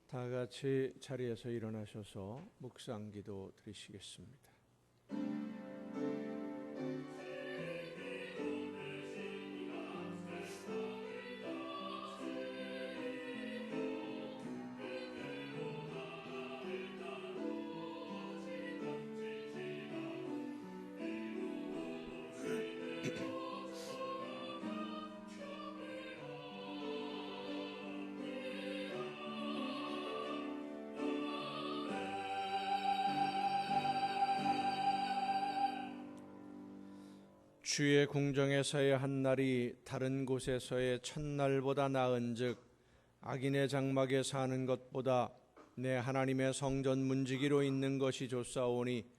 다 같이 자리에서 일어나셔서 묵상기도 드리시겠습니다. 주의 궁정에서의 한 날이 다른 곳에서의 첫날보다 나은즉 악인의 장막에 사는 것보다 내 하나님의 성전 문지기로 있는 것이 좋사오니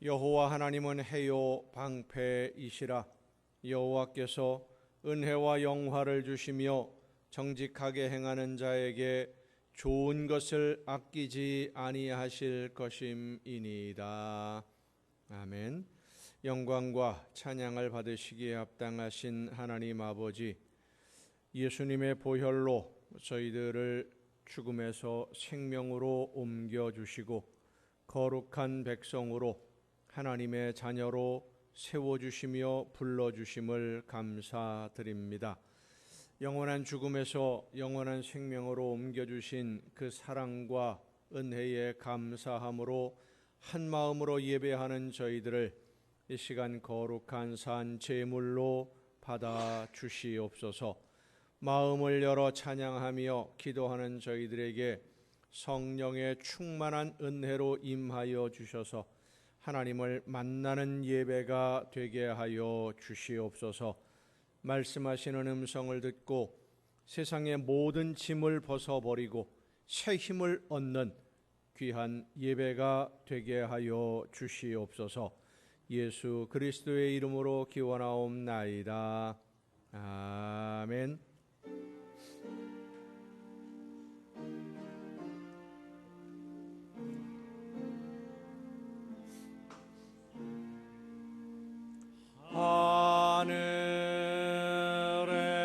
여호와 하나님은 해요 방패이시라. 여호와께서 은혜와 영화를 주시며 정직하게 행하는 자에게 좋은 것을 아끼지 아니하실 것임이니이다. 아멘. 영광과 찬양을 받으시기에 합당하신 하나님 아버지, 예수님의 보혈로 저희들을 죽음에서 생명으로 옮겨주시고 거룩한 백성으로 하나님의 자녀로 세워주시며 불러주심을 감사드립니다. 영원한 죽음에서 영원한 생명으로 옮겨주신 그 사랑과 은혜에 감사함으로 한 마음으로 예배하는 저희들을 이 시간 거룩한 산 제물로 받아 주시옵소서. 마음을 열어 찬양하며 기도하는 저희들에게 성령의 충만한 은혜로 임하여 주셔서 하나님을 만나는 예배가 되게 하여 주시옵소서. 말씀하시는 음성을 듣고 세상의 모든 짐을 벗어버리고 새 힘을 얻는 귀한 예배가 되게 하여 주시옵소서. 예수 그리스도의 이름으로 기원하옵나이다. 아멘. 하늘에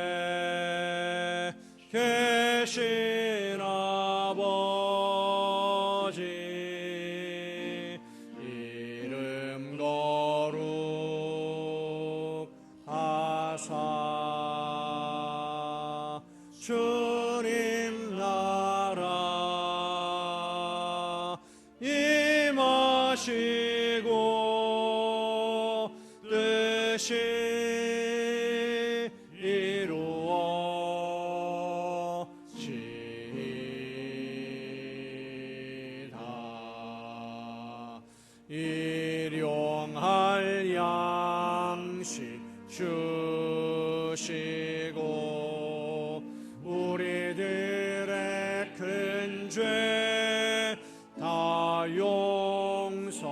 계신 아버지, 이름 거룩하사 주님 나라 임하시고 뜻이 일용할 양식 주시고 우리들의 큰 죄 다 용서하옵시고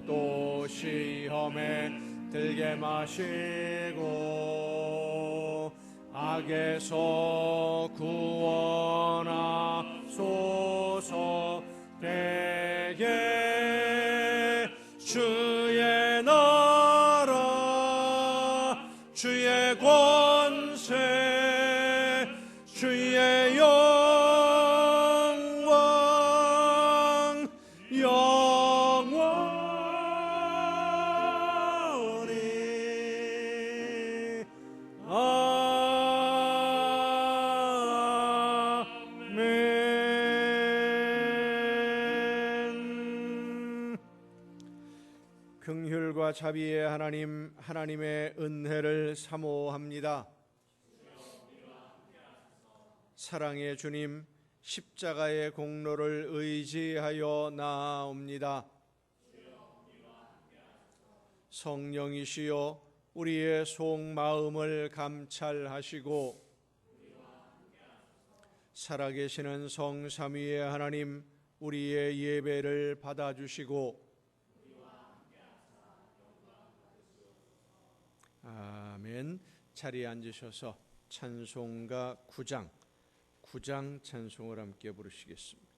또 시험에 들게 마시고 악에서 구원하소서. 대개 주의 나라 주의 권세 주의 영광 영원히 아멘. 긍휼과 자비의 하나님, 하나님의 은혜를 사모합니다. 사랑의 주님, 십자가의 공로를 의지하여 나아옵니다. 성령이시여 우리의 속마음을 감찰하시고 살아계시는 성삼위의 하나님, 우리의 예배를 받아주시고 아멘. 자리에 앉으셔서 찬송가 9장 찬송을 함께 부르시겠습니다.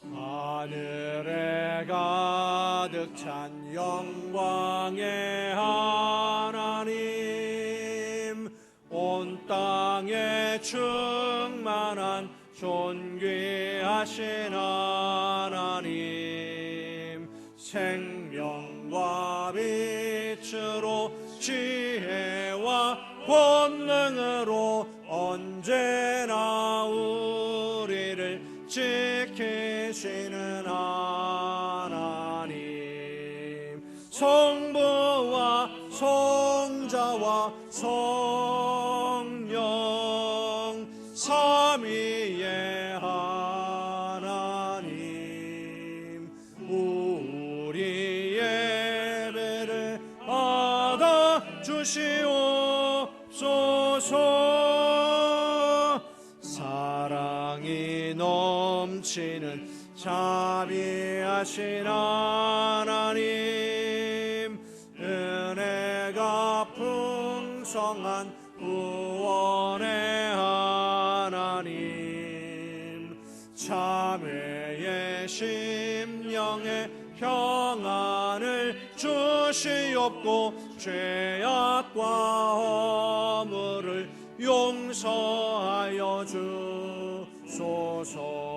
하늘에 가 가득 찬 영광의 하나님, 온 땅에 충만한 존귀하신 하나님, 생명과 빛으로 지혜와 권능으로 언제나 우리를 지키시는 하나님, 성부와 성자와 성령 삼위의 하나님, 우리 예배를 받아 주시옵소서. 사랑이 넘치는 자비하신 하나님, 은혜가 풍성한 구원의 하나님, 자매의 심령에 평안을 주시옵고 죄악과 허물을 용서하여 주소서.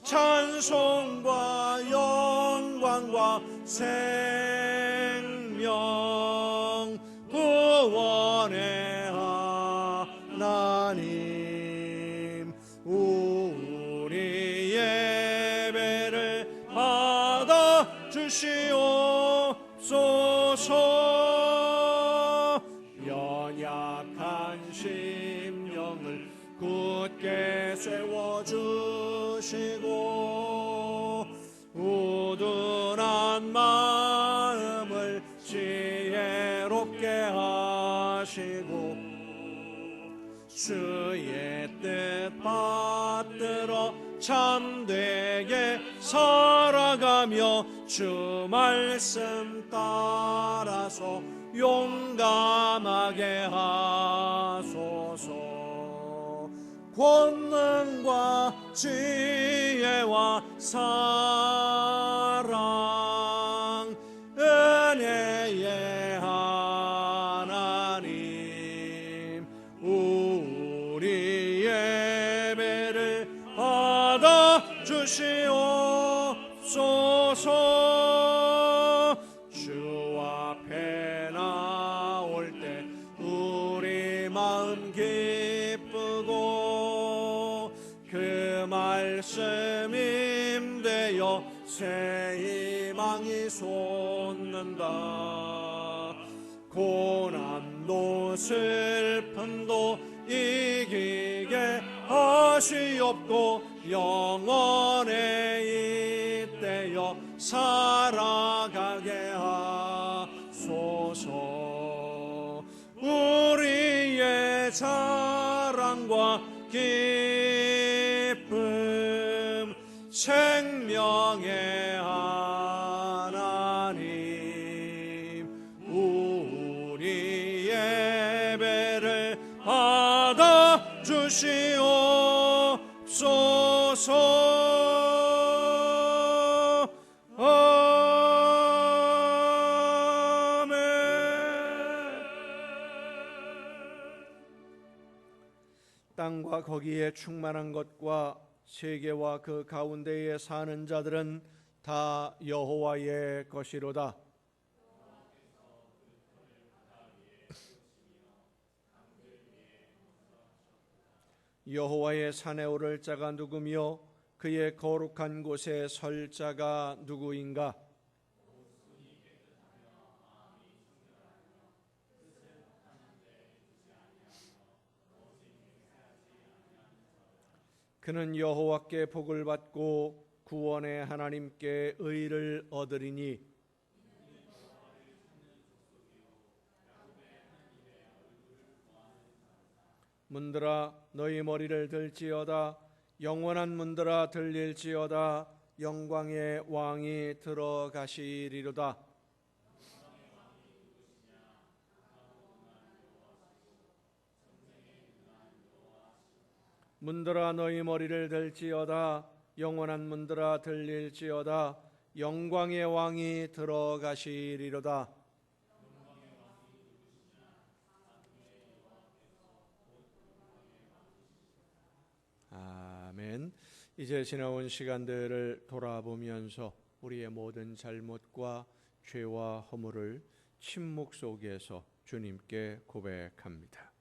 찬송과 영광과 생명 구원의 하나님, 우리 예배를 받아 주시옵소서. 연약한 심령을 굳게 세워주시고 우둔한 마음을 지혜롭게 하시고 주의 뜻 받들어 참되게 살아가며 주 말씀 따라서 용감하게 하소서. 권능과 지혜와 사랑 은혜의 하나님, 우리 예배를 받아 주시옵소서. 주 앞에 나올 때 우리 마음 기쁘고 그 말씀 임되어 새 희망이 솟는다. 고난도 슬픔도 이기게 하시옵고 영원에 잇대어 살아가게 하소서. 우리의 자랑과 기쁨 생명의 하나님, 우리 예배를 받아 주시옵소서. 아멘. 땅과 거기에 충만한 것과 세계와 그 가운데에 사는 자들은 다 여호와의 것이로다. 여호와의 산에 오를 자가 누구며 그의 거룩한 곳에 설 자가 누구인가? 그는 여호와께 복을 받고 구원의 하나님께 의를 얻으리니 문들아 너희 머리를 들지어다. 영원한 문들아 들릴지어다. 영광의 왕이 들어가시리로다. 문들아 너희 머리를 들지어다. 영원한 문들아 들릴지어다. 영광의 왕이 들어가시리로다. 아멘. 이제 지나온 시간들을 돌아보면서 우리의 모든 잘못과 죄와 허물을 침묵 속에서 주님께 고백합니다.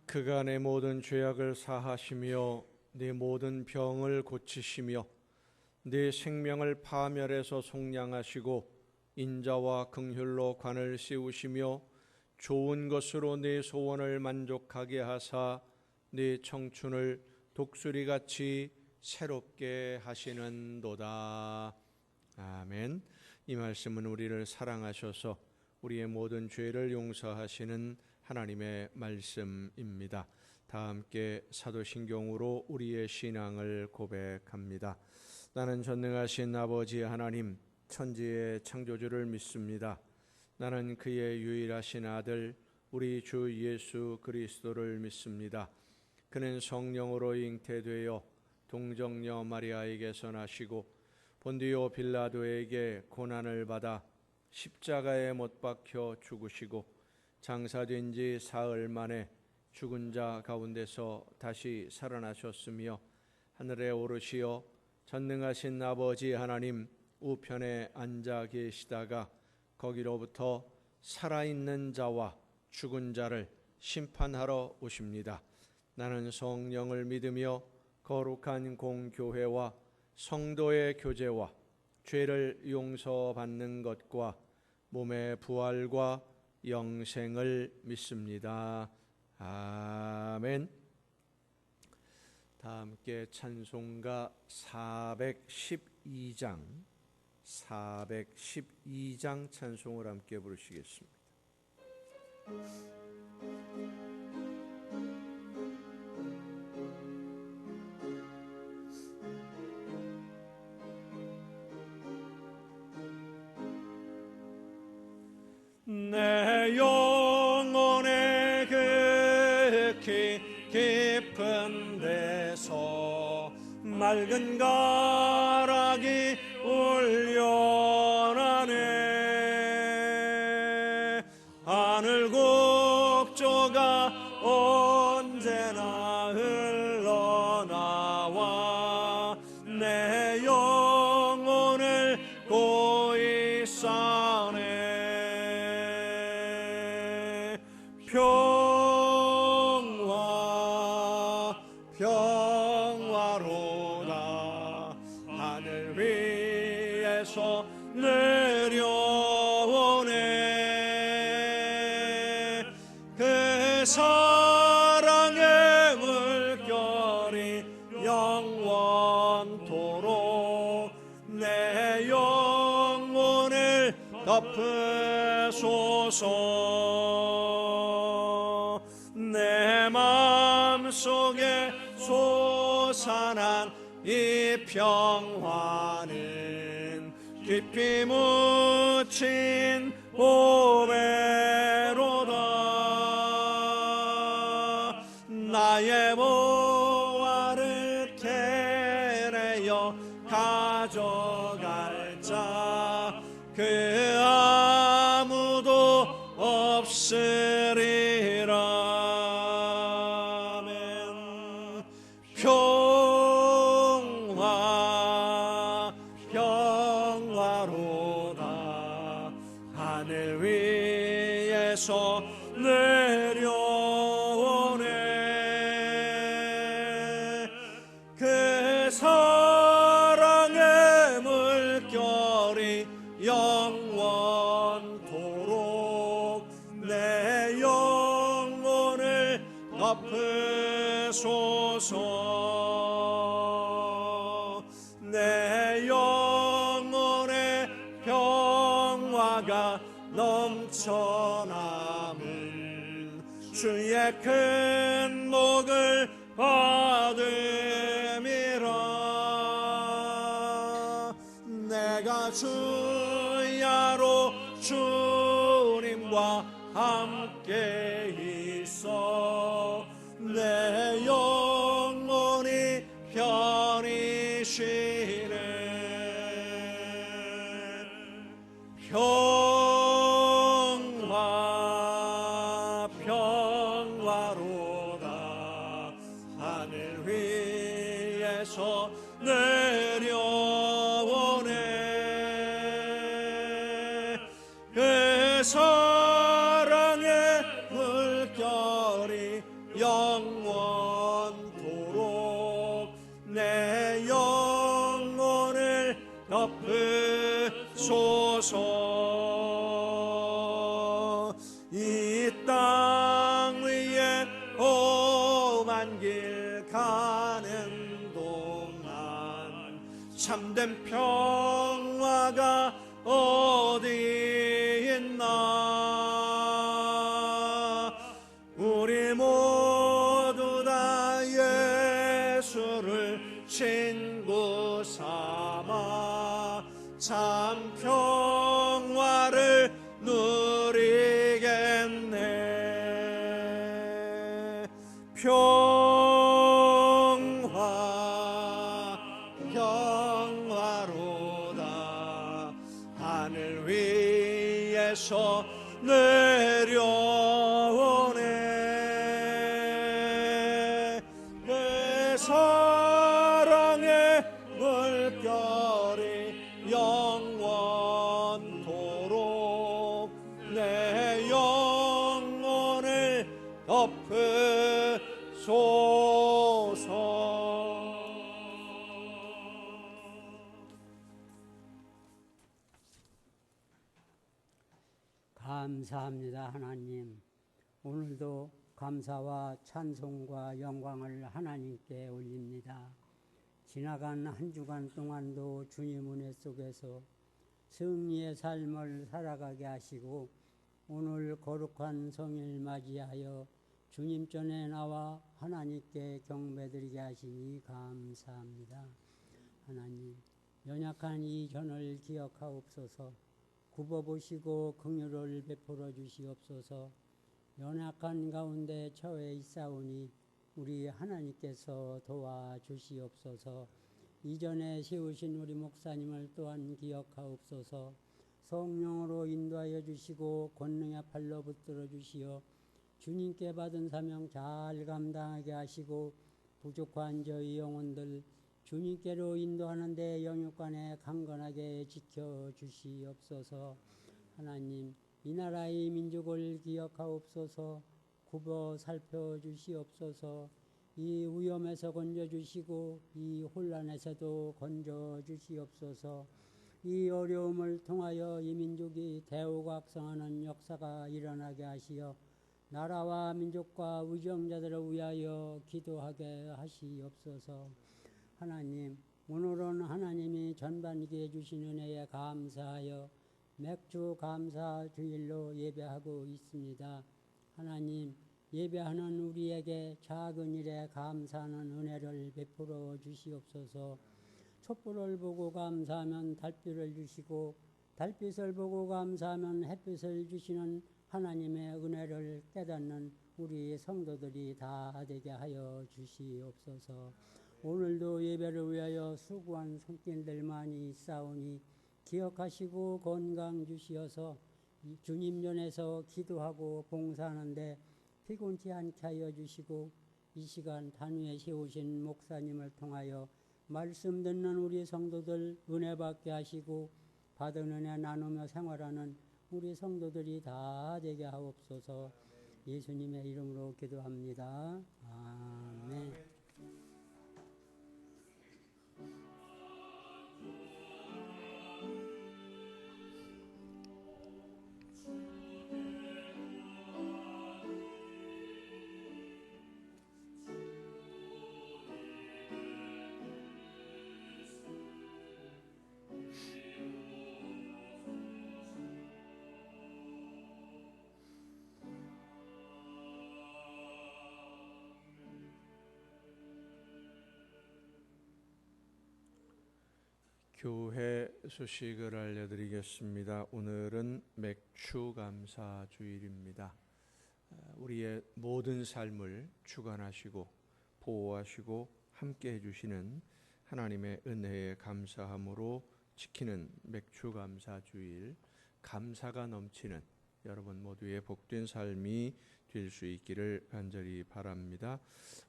그가 내 모든 죄악을 사하시며 내 모든 병을 고치시며 내 생명을 파멸해서 속량하시고 인자와 긍휼로 관을 씌우시며 좋은 것으로 내 소원을 만족하게 하사 내 청춘을 독수리같이 새롭게 하시는도다. 아멘. 이 말씀은 우리를 사랑하셔서 우리의 모든 죄를 용서하시는 하나님의 말씀입니다. 다 함께 사도신경으로 우리의 신앙을 고백합니다. 나는 전능하신 아버지 하나님, 천지의 창조주를 믿습니다. 나는 그의 유일하신 아들 우리 주 예수 그리스도를 믿습니다. 그는 성령으로 잉태되어 동정녀 마리아에게서 나시고 본디오 빌라도에게 고난을 받아 십자가에 못 박혀 죽으시고 장사된 지 사흘 만에 죽은 자 가운데서 다시 살아나셨으며 하늘에 오르시어 전능하신 아버지 하나님 우편에 앉아 계시다가 거기로부터 살아있는 자와 죽은 자를 심판하러 오십니다. 나는 성령을 믿으며 거룩한 공교회와 성도의 교제와 죄를 용서받는 것과 몸의 부활과 영생을 믿습니다. 아멘. 다 함께 찬송가 412장 찬송을 함께 부르시겠습니다. 내 영혼의 극히 깊은 데서 맑은 가락이 울려나네. 하늘 곡조가 언제나 흘러나와 내 영혼을 고이 싸네. 평화로다. 하늘 위에서 내려오네. 그 사랑의 물결이 영원토록 내 영혼을 덮으소서. 내 마음속에 솟아난 이 평화는 깊이 묻힌 보배로다. 나의 보화를 캐내어 가져갈 자 그 아무도 없으리라. 아멘. 평화 평화로다. 하늘 위에서 내려오네. 그 사랑의 물결이 영원토록 내 영혼을 덮으소서. 내 영혼의 평화가 넘쳐남은 주의 큰 복을 받음이라. 내가 주야로 주님과 함께 있어 내 영혼이 편히 쉬네. 평화 평화로다. 하늘 위에서 내려오네. 그 사랑의 물결이 영원토록 내 영혼을 덮으소서. 이 땅 위에 험한 길 가는 동안 참된 평화가 어디 있나. 우리 모두 다 예수를 친구 삼아 참 평화를 누리겠네. 평화 평화로다. 하늘 위에서 내려오네. 그 사랑의 물결이 영원토록 내 영혼을 덮으소서. 감사합니다. 하나님, 오늘도 감사와 찬송과 영광을 하나님께 올립니다. 지나간 한 주간 동안도 주님 은혜 속에서 승리의 삶을 살아가게 하시고 오늘 거룩한 성일 맞이하여 주님 전에 나와 하나님께 경배드리게 하시니 감사합니다. 하나님, 연약한 이 전을 기억하옵소서. 굽어보시고 긍휼을 베풀어 주시옵소서. 연약한 가운데 처해 있사오니 우리 하나님께서 도와주시옵소서. 이전에 세우신 우리 목사님을 또한 기억하옵소서. 성령으로 인도하여 주시고 권능의 팔로 붙들어 주시어 주님께 받은 사명 잘 감당하게 하시고 부족한 저희 영혼들 주님께로 인도하는 데 영육간에 강건하게 지켜주시옵소서. 하나님, 이 나라의 민족을 기억하옵소서. 굽어 살펴주시옵소서. 이 위험에서 건져주시고 이 혼란에서도 건져주시옵소서. 이 어려움을 통하여 이 민족이 대우각성하는 역사가 일어나게 하시어 나라와 민족과 위정자들을 위하여 기도하게 하시옵소서. 하나님, 오늘은 하나님이 전반기에 해주신 은혜에 감사하여 맥주 감사 주일로 예배하고 있습니다. 하나님, 예배하는 우리에게 작은 일에 감사하는 은혜를 베풀어 주시옵소서. 촛불을 보고 감사하면 달빛을 주시고 달빛을 보고 감사하면 햇빛을 주시는 하나님의 은혜를 깨닫는 우리 성도들이 다 되게 하여 주시옵소서. 오늘도 예배를 위하여 수고한 손길들 많이 있사오니 기억하시고 건강 주시어서 주님 전에서 기도하고 봉사하는데 피곤치 않게 하여 주시고 이 시간 단위에 세우신 목사님을 통하여 말씀 듣는 우리 성도들 은혜 받게 하시고 받은 은혜 나누며 생활하는 우리 성도들이 다 되게 하옵소서. 예수님의 이름으로 기도합니다. 아멘. 교회 소식을 알려드리겠습니다. 오늘은 맥주 감사 주일입니다. 우리의 모든 삶을 주관하시고 보호하시고 함께 해주시는 하나님의 은혜에 감사함으로 지키는 맥주 감사 주일, 감사가 넘치는 여러분 모두의 복된 삶이 될 수 있기를 간절히 바랍니다.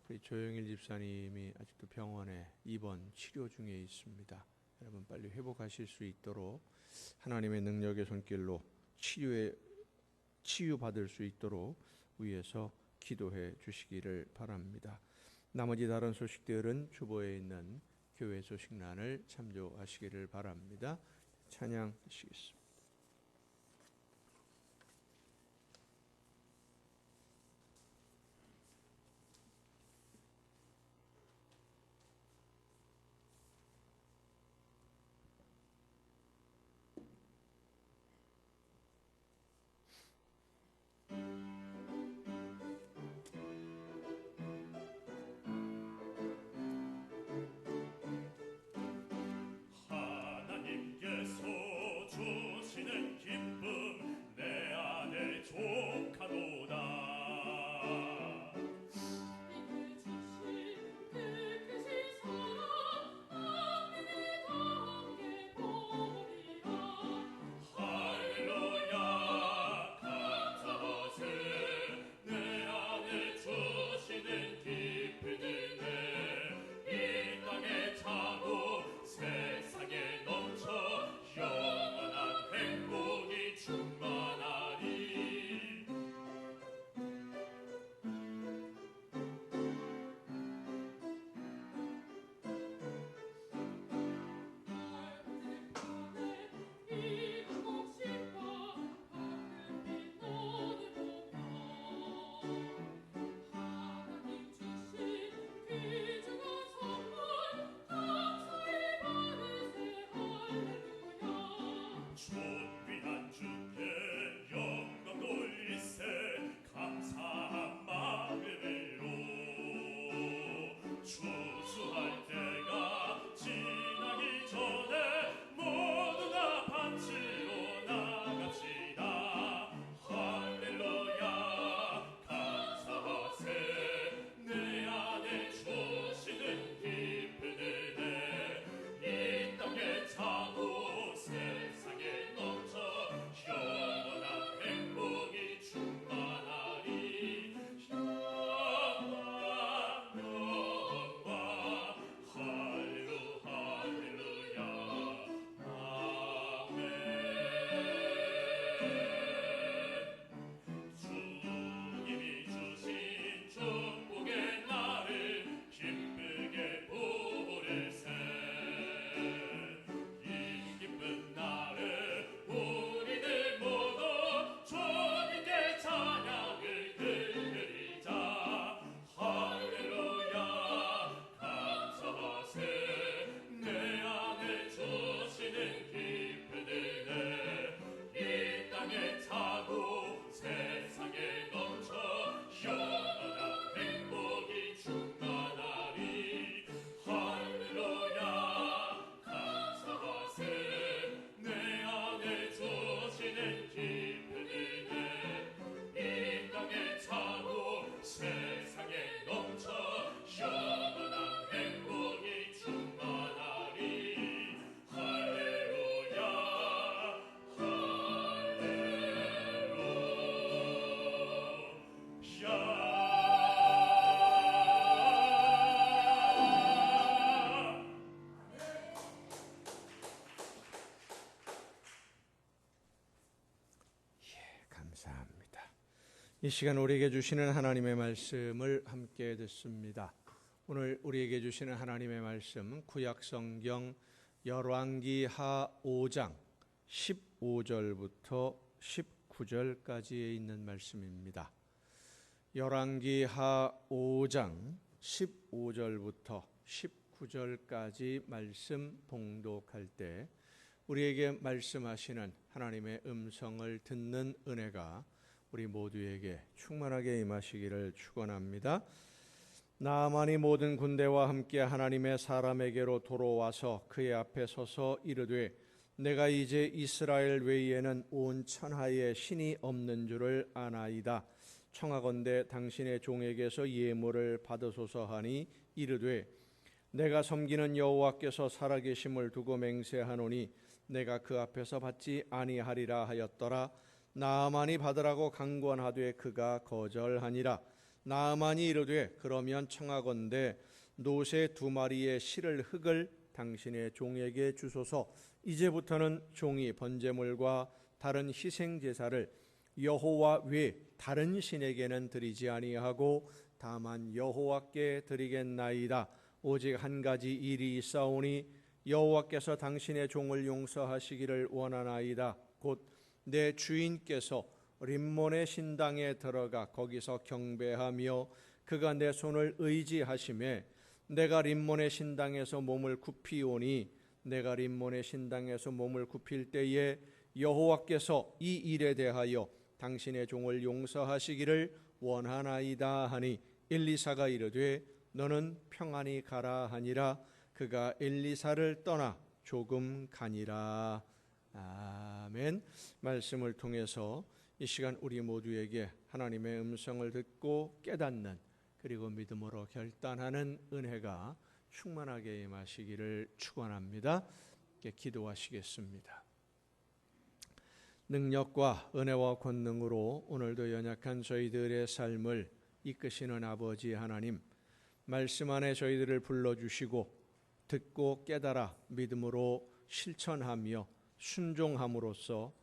우리 조영일 집사님이 아직도 병원에 입원 치료 중에 있습니다. 여러분 빨리 회복하실 수 있도록 하나님의 능력의 손길로 치유받을 수 있도록 위에서 기도해 주시기를 바랍니다. 나머지 다른 소식들은 주보에 있는 교회 소식란을 참조하시기를 바랍니다. 찬양하시겠습니다. 하나님께서 주 이 시간 우리에게 주시는 하나님의 말씀을 함께 듣습니다. 오늘 우리에게 주시는 하나님의 말씀은 구약성경 열왕기하 5장 15절부터 19절까지에 있는 말씀입니다. 열왕기하 5장 15절부터 19절까지 말씀 봉독할 때 우리에게 말씀하시는 하나님의 음성을 듣는 은혜가 우리 모두에게 충만하게 임하시기를 축원합니다. 나아만이 모든 군대와 함께 하나님의 사람에게로 돌아와서 그의 앞에 서서 이르되 내가 이제 이스라엘 외에는 온 천하에 신이 없는 줄을 아나이다. 청하건대 당신의 종에게서 예물을 받으소서 하니 이르되 내가 섬기는 여호와께서 살아계심을 두고 맹세하노니 내가 그 앞에서 받지 아니하리라 하였더라. 나아만이 받으라고 강권하되 그가 거절하니라. 나아만이 이르되 그러면 청하건대 노새 2마리의 실을 흙을 당신의 종에게 주소서. 이제부터는 종이 번제물과 다른 희생 제사를 여호와 외 다른 신에게는 드리지 아니하고 다만 여호와께 드리겠나이다. 오직 한 가지 일이 있사오니 여호와께서 당신의 종을 용서하시기를 원하나이다. 곧 내 주인께서 림몬의 신당에 들어가 거기서 경배하며 그가 내 손을 의지하심에 내가 림몬의 신당에서 몸을 굽히오니 내가 림몬의 신당에서 몸을 굽힐 때에 여호와께서 이 일에 대하여 당신의 종을 용서하시기를 원하나이다 하니 엘리사가 이르되 너는 평안히 가라 하니라. 그가 엘리사를 떠나 조금 가니라. 아멘. 말씀을 통해서 이 시간 우리 모두에게 하나님의 음성을 듣고 깨닫는 그리고 믿음으로 결단하는 은혜가 충만하게 임하시기를 축원합니다. 기도하시겠습니다. 능력과 은혜와 권능으로 오늘도 연약한 저희들의 삶을 이끄시는 아버지 하나님, 말씀 안에 저희들을 불러주시고 듣고 깨달아 믿음으로 실천하며 순종함으로써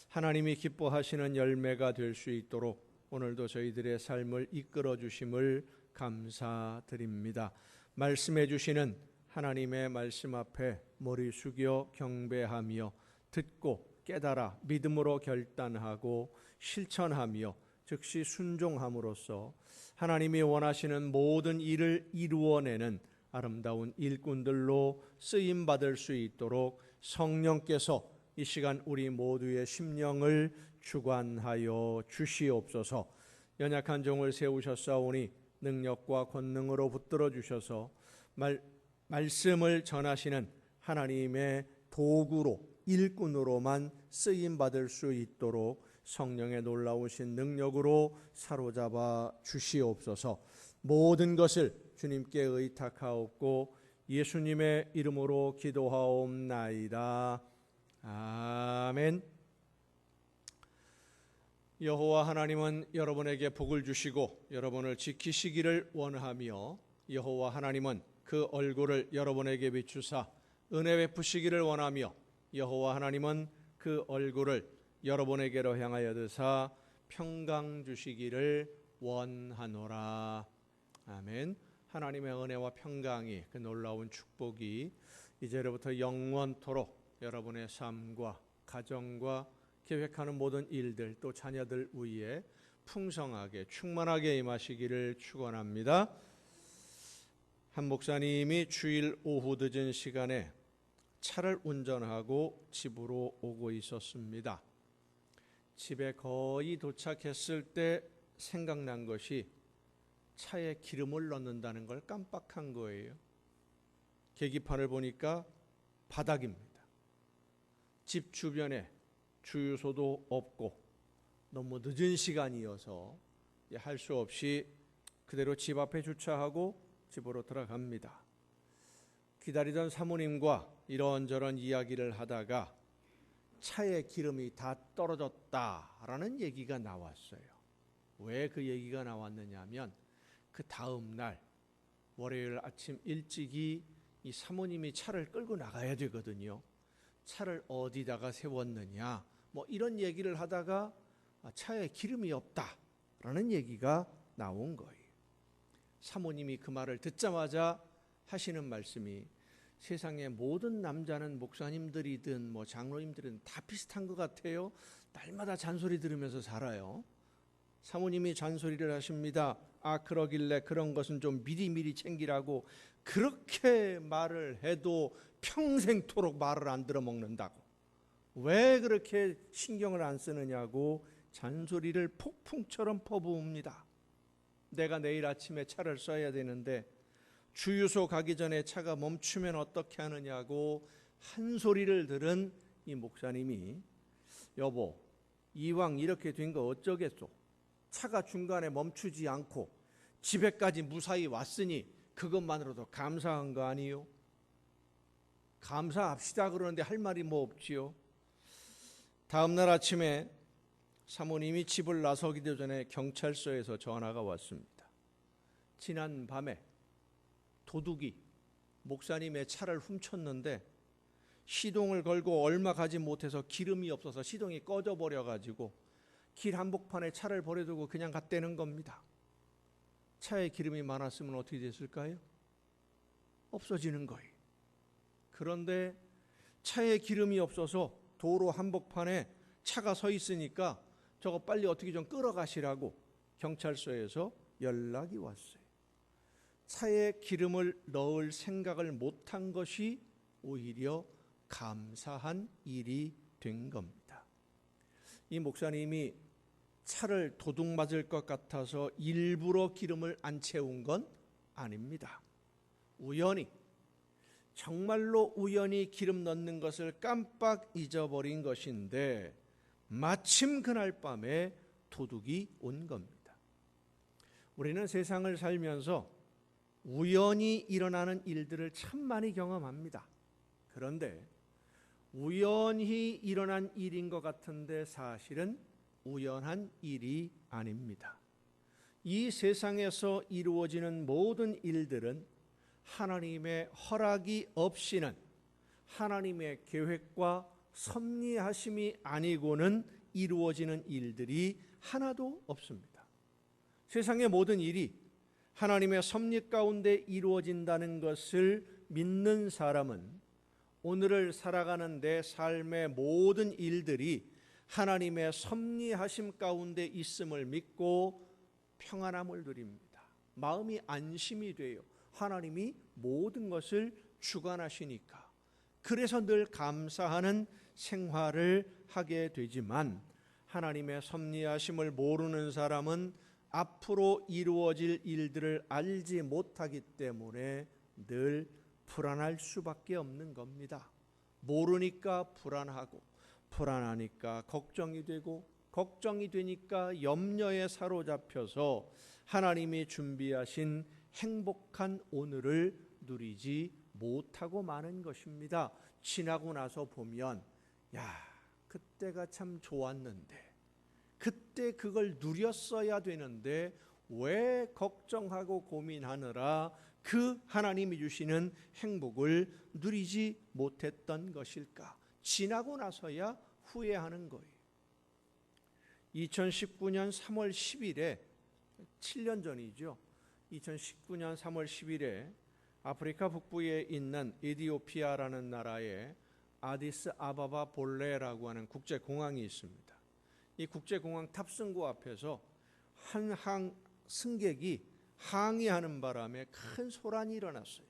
하나님이 기뻐하시는 열매가 될 수 있도록 오늘도 저희들의 삶을 이끌어 주심을 감사드립니다. 말씀해 주시는 하나님의 말씀 앞에 머리 숙여 경배하며 듣고 깨달아 믿음으로 결단하고 실천하며 즉시 순종함으로써 하나님이 원하시는 모든 일을 이루어내는 아름다운 일꾼들로 쓰임받을 수 있도록 성령께서 이 시간 우리 모두의 심령을 주관하여 주시옵소서. 연약한 종을 세우셨사오니 능력과 권능으로 붙들어 주셔서 말씀을 전하시는 하나님의 도구로 일꾼으로만 쓰임받을 수 있도록 성령의 놀라우신 능력으로 사로잡아 주시옵소서. 모든 것을 주님께 의탁하옵고 예수님의 이름으로 기도하옵나이다. 아멘. 여호와 하나님은 여러분에게 복을 주시고 여러분을 지키시기를 원하며 여호와 하나님은 그 얼굴을 여러분에게 비추사 은혜 베푸시기를 원하며 여호와 하나님은 그 얼굴을 여러분에게로 향하여 드사 평강 주시기를 원하노라. 아멘. 하나님의 은혜와 평강이 그 놀라운 축복이 이제로부터 영원토록 여러분의 삶과 가정과 계획하는 모든 일들 또 자녀들 위에 풍성하게 충만하게 임하시기를 축원합니다. 한 목사님이 주일 오후 늦은 시간에 차를 운전하고 집으로 오고 있었습니다. 집에 거의 도착했을 때 생각난 것이 차에 기름을 넣는다는 걸 깜빡한 거예요. 계기판을 보니까 바닥입니다. 집 주변에 주유소도 없고 너무 늦은 시간이어서 할 수 없이 그대로 집 앞에 주차하고 집으로 들어갑니다. 기다리던 사모님과 이런저런 이야기를 하다가 차에 기름이 다 떨어졌다라는 얘기가 나왔어요. 왜 그 얘기가 나왔느냐 하면 그 다음 날 월요일 아침 일찍이 이 사모님이 차를 끌고 나가야 되거든요. 차를 어디다가 세웠느냐 뭐 이런 얘기를 하다가 차에 기름이 없다 라는 얘기가 나온 거예요. 사모님이 그 말을 듣자마자 하시는 말씀이 세상의 모든 남자는 목사님들이든 뭐 장로님들은 다 비슷한 것 같아요. 날마다 잔소리 들으면서 살아요. 사모님이 잔소리를 하십니다. 아, 그러길래 그런 것은 좀 미리미리 챙기라고. 그렇게 말을 해도 평생토록 말을 안 들어먹는다고. 왜 그렇게 신경을 안 쓰느냐고 잔소리를 폭풍처럼 퍼부읍니다. 내가 내일 아침에 차를 써야 되는데 주유소 가기 전에 차가 멈추면 어떻게 하느냐고 한 소리를 들은 이 목사님이, 여보, 이왕 이렇게 된 거 어쩌겠소? 차가 중간에 멈추지 않고 집에까지 무사히 왔으니 그것만으로도 감사한 거 아니요? 감사합시다 그러는데 할 말이 뭐 없지요? 다음 날 아침에 사모님이 집을 나서기도 전에 경찰서에서 전화가 왔습니다. 지난 밤에 도둑이 목사님의 차를 훔쳤는데 시동을 걸고 얼마 가지 못해서 기름이 없어서 시동이 꺼져버려가지고 길 한복판에 차를 버려두고 그냥 갔다는 겁니다. 차에 기름이 많았으면 어떻게 됐을까요? 없어지는 거예요. 그런데 차에 기름이 없어서 도로 한복판에 차가 서 있으니까 저거 빨리 어떻게 좀 끌어가시라고 경찰서에서 연락이 왔어요. 차에 기름을 넣을 생각을 못한 것이 오히려 감사한 일이 된 겁니다. 이 목사님이 차를 도둑 맞을 것 같아서 일부러 기름을 안 채운 건 아닙니다. 우연히, 정말로 우연히 기름 넣는 것을 깜빡 잊어버린 것인데 마침 그날 밤에 도둑이 온 겁니다. 우리는 세상을 살면서 우연히 일어나는 일들을 참 많이 경험합니다. 그런데 우연히 일어난 일인 것 같은데 사실은 우연한 일이 아닙니다. 이 세상에서 이루어지는 모든 일들은 하나님의 허락이 없이는, 하나님의 계획과 섭리하심이 아니고는 이루어지는 일들이 하나도 없습니다. 세상의 모든 일이 하나님의 섭리 가운데 이루어진다는 것을 믿는 사람은 오늘을 살아가는 내 삶의 모든 일들이 하나님의 섭리하심 가운데 있음을 믿고 평안함을 누립니다. 마음이 안심이 돼요. 하나님이 모든 것을 주관하시니까. 그래서 늘 감사하는 생활을 하게 되지만 하나님의 섭리하심을 모르는 사람은 앞으로 이루어질 일들을 알지 못하기 때문에 늘 불안할 수밖에 없는 겁니다. 모르니까 불안하고, 불안하니까 걱정이 되고, 걱정이 되니까 염려에 사로잡혀서 하나님이 준비하신 행복한 오늘을 누리지 못하고 마는 것입니다. 지나고 나서 보면, 야, 그때가 참 좋았는데, 그때 그걸 누렸어야 되는데 왜 걱정하고 고민하느라 그 하나님이 주시는 행복을 누리지 못했던 것일까? 지나고 나서야 후회하는 거예요. 2019년 3월 10일에 7년 전이죠. 2019년 3월 10일에 아프리카 북부에 있는 에티오피아라는 나라에 아디스 아바바 볼레라고 하는 국제공항이 있습니다. 이 국제공항 탑승구 앞에서 한 승객이 항의하는 바람에 큰 소란이 일어났어요.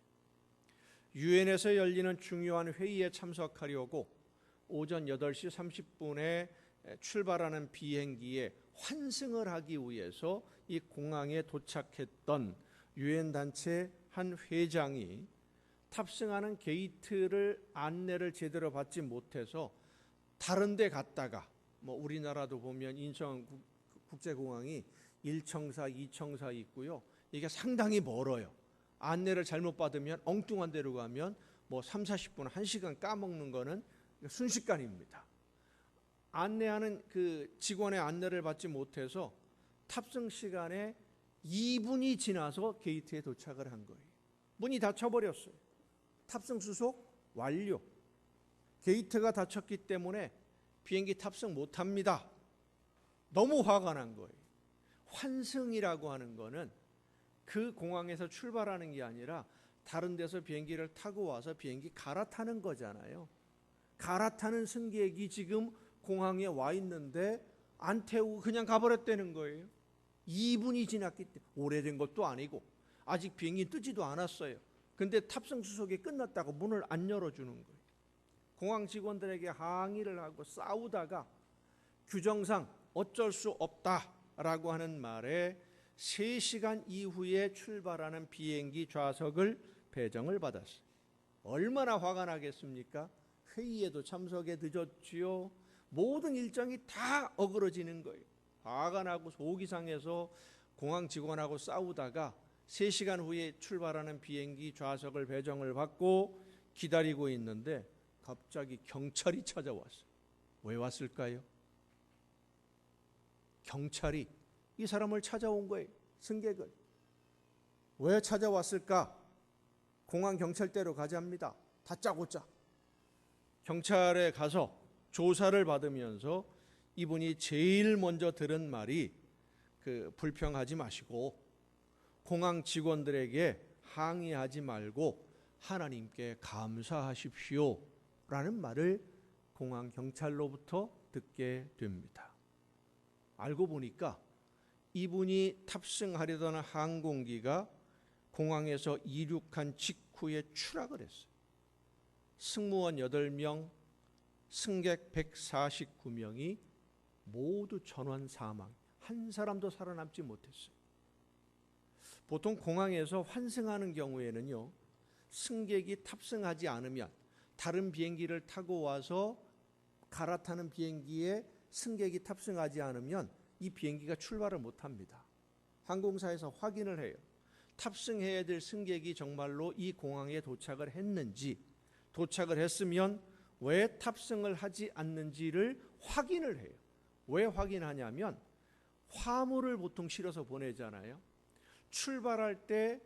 유엔에서 열리는 중요한 회의에 참석하려고 오전 8시 30분에 출발하는 비행기에 환승을 하기 위해서 이 공항에 도착했던 유엔 단체 한 회장이 탑승하는 게이트를 안내를 제대로 받지 못해서 다른 데 갔다가, 뭐 우리나라도 보면 인천 국제공항이 1청사, 2청사 있고요. 이게 상당히 멀어요. 안내를 잘못 받으면 엉뚱한 데로 가면 뭐 3, 40분, 1시간 까먹는 거는 순식간입니다. 안내하는 그 직원의 안내를 받지 못해서 탑승 시간에 2분이 지나서 게이트에 도착을 한 거예요. 문이 닫혀버렸어요. 탑승 수속 완료. 게이트가 닫혔기 때문에 비행기 탑승 못합니다. 너무 화가 난 거예요. 환승이라고 하는 거는 그 공항에서 출발하는 게 아니라 다른 데서 비행기를 타고 와서 비행기 갈아타는 거잖아요. 갈아타는 승객이 지금 공항에 와 있는데 안 태우고 그냥 가버렸다는 거예요. 2분이 지났기 때문에. 오래된 것도 아니고 아직 비행기 뜨지도 않았어요. 근데 탑승 수속이 끝났다고 문을 안 열어주는 거예요. 공항 직원들에게 항의를 하고 싸우다가 규정상 어쩔 수 없다라고 하는 말에 3시간 이후에 출발하는 비행기 좌석을 배정을 받았어요. 얼마나 화가 나겠습니까? 회의에도 참석에 늦었지요. 모든 일정이 다 어그러지는 거예요. 화가 나고 속이 상해서 공항 직원하고 싸우다가 3시간 후에 출발하는 비행기 좌석을 배정을 받고 기다리고 있는데 갑자기 경찰이 찾아왔어요. 왜 왔을까요? 경찰이 이 사람을 찾아온 거예요. 승객을. 왜 찾아왔을까? 공항 경찰대로 가자합니다. 다짜고짜. 경찰에 가서 조사를 받으면서 이분이 제일 먼저 들은 말이 불평하지 마시고 공항 직원들에게 항의하지 말고 하나님께 감사하십시오 라는 말을 공항 경찰로부터 듣게 됩니다. 알고 보니까 이분이 탑승하려던 항공기가 공항에서 이륙한 직후에 추락을 했어요. 승무원 8명, 승객 149명이 모두 전원 사망. 한 사람도 살아남지 못했어요. 보통 공항에서 환승하는 경우에는요, 승객이 탑승하지 않으면 다른 비행기를 타고 와서 갈아타는 비행기에 승객이 탑승하지 않으면 이 비행기가 출발을 못합니다. 항공사에서 확인을 해요. 탑승해야 될 승객이 정말로 이 공항에 도착을 했는지, 도착을 했으면 왜 탑승을 하지 않는지를 확인을 해요. 왜 확인하냐면 화물을 보통 실어서 보내잖아요. 출발할 때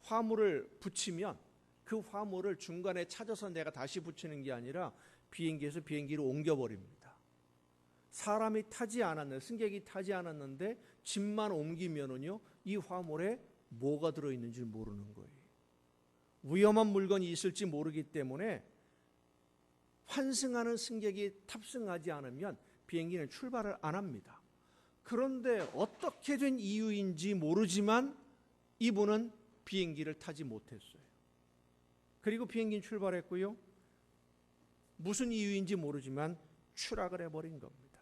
화물을 붙이면 그 화물을 중간에 찾아서 내가 다시 붙이는 게 아니라 비행기에서 비행기로 옮겨버립니다. 사람이 타지 않았는데, 승객이 타지 않았는데 짐만 옮기면은요, 이 화물에 뭐가 들어있는지 모르는 거예요. 위험한 물건이 있을지 모르기 때문에 환승하는 승객이 탑승하지 않으면 비행기는 출발을 안 합니다. 그런데 어떻게 된 이유인지 모르지만 이분은 비행기를 타지 못했어요. 그리고 비행기는 출발했고요. 무슨 이유인지 모르지만 추락을 해버린 겁니다.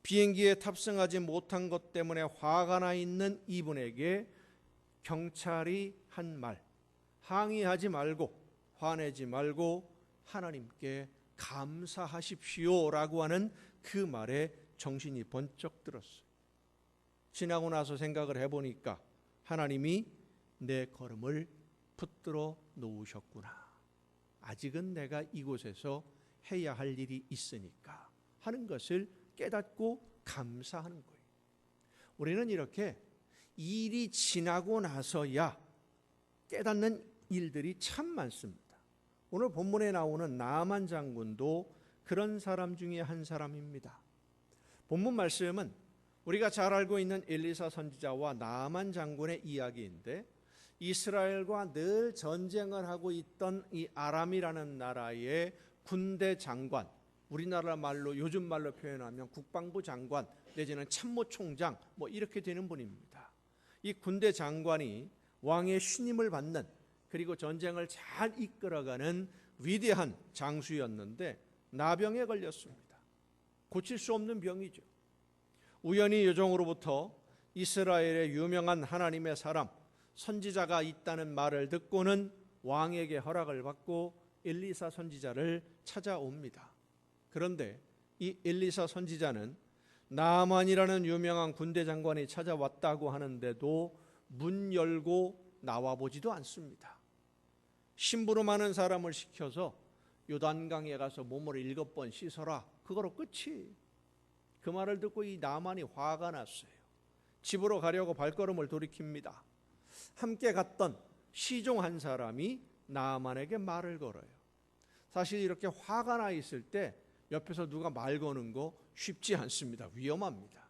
비행기에 탑승하지 못한 것 때문에 화가 나 있는 이분에게 경찰이 한 말, 항의하지 말고 화내지 말고 하나님께 감사하십시오라고 하는 그 말에 정신이 번쩍 들었어요. 지나고 나서 생각을 해보니까 하나님이 내 걸음을 붙들어 놓으셨구나. 아직은 내가 이곳에서 해야 할 일이 있으니까 하는 것을 깨닫고 감사하는 거예요. 우리는 이렇게 일이 지나고 나서야 깨닫는 일들이 참 많습니다. 오늘 본문에 나오는 나아만 장군도 그런 사람 중에 한 사람입니다. 본문 말씀은 우리가 잘 알고 있는 엘리사 선지자와 나아만 장군의 이야기인데, 이스라엘과 늘 전쟁을 하고 있던 이 아람이라는 나라의 군대 장관, 우리나라 말로 요즘 말로 표현하면 국방부 장관 내지는 참모총장 뭐 이렇게 되는 분입니다. 이 군대 장관이 왕의 신임을 받는, 그리고 전쟁을 잘 이끌어가는 위대한 장수였는데 나병에 걸렸습니다. 고칠 수 없는 병이죠. 우연히 요정으로부터 이스라엘의 유명한 하나님의 사람 선지자가 있다는 말을 듣고는 왕에게 허락을 받고 엘리사 선지자를 찾아옵니다. 그런데 이 엘리사 선지자는 나아만이라는 유명한 군대 장관이 찾아왔다고 하는데도 문 열고 나와보지도 않습니다. 심부름하는 사람을 시켜서 요단강에 가서 몸을 7번 씻어라, 그거로 끝이. 그 말을 듣고 이 나아만이 화가 났어요. 집으로 가려고 발걸음을 돌이킵니다. 함께 갔던 시종 한 사람이 나아만에게 말을 걸어요. 사실 이렇게 화가 나 있을 때 옆에서 누가 말 거는 거 쉽지 않습니다. 위험합니다.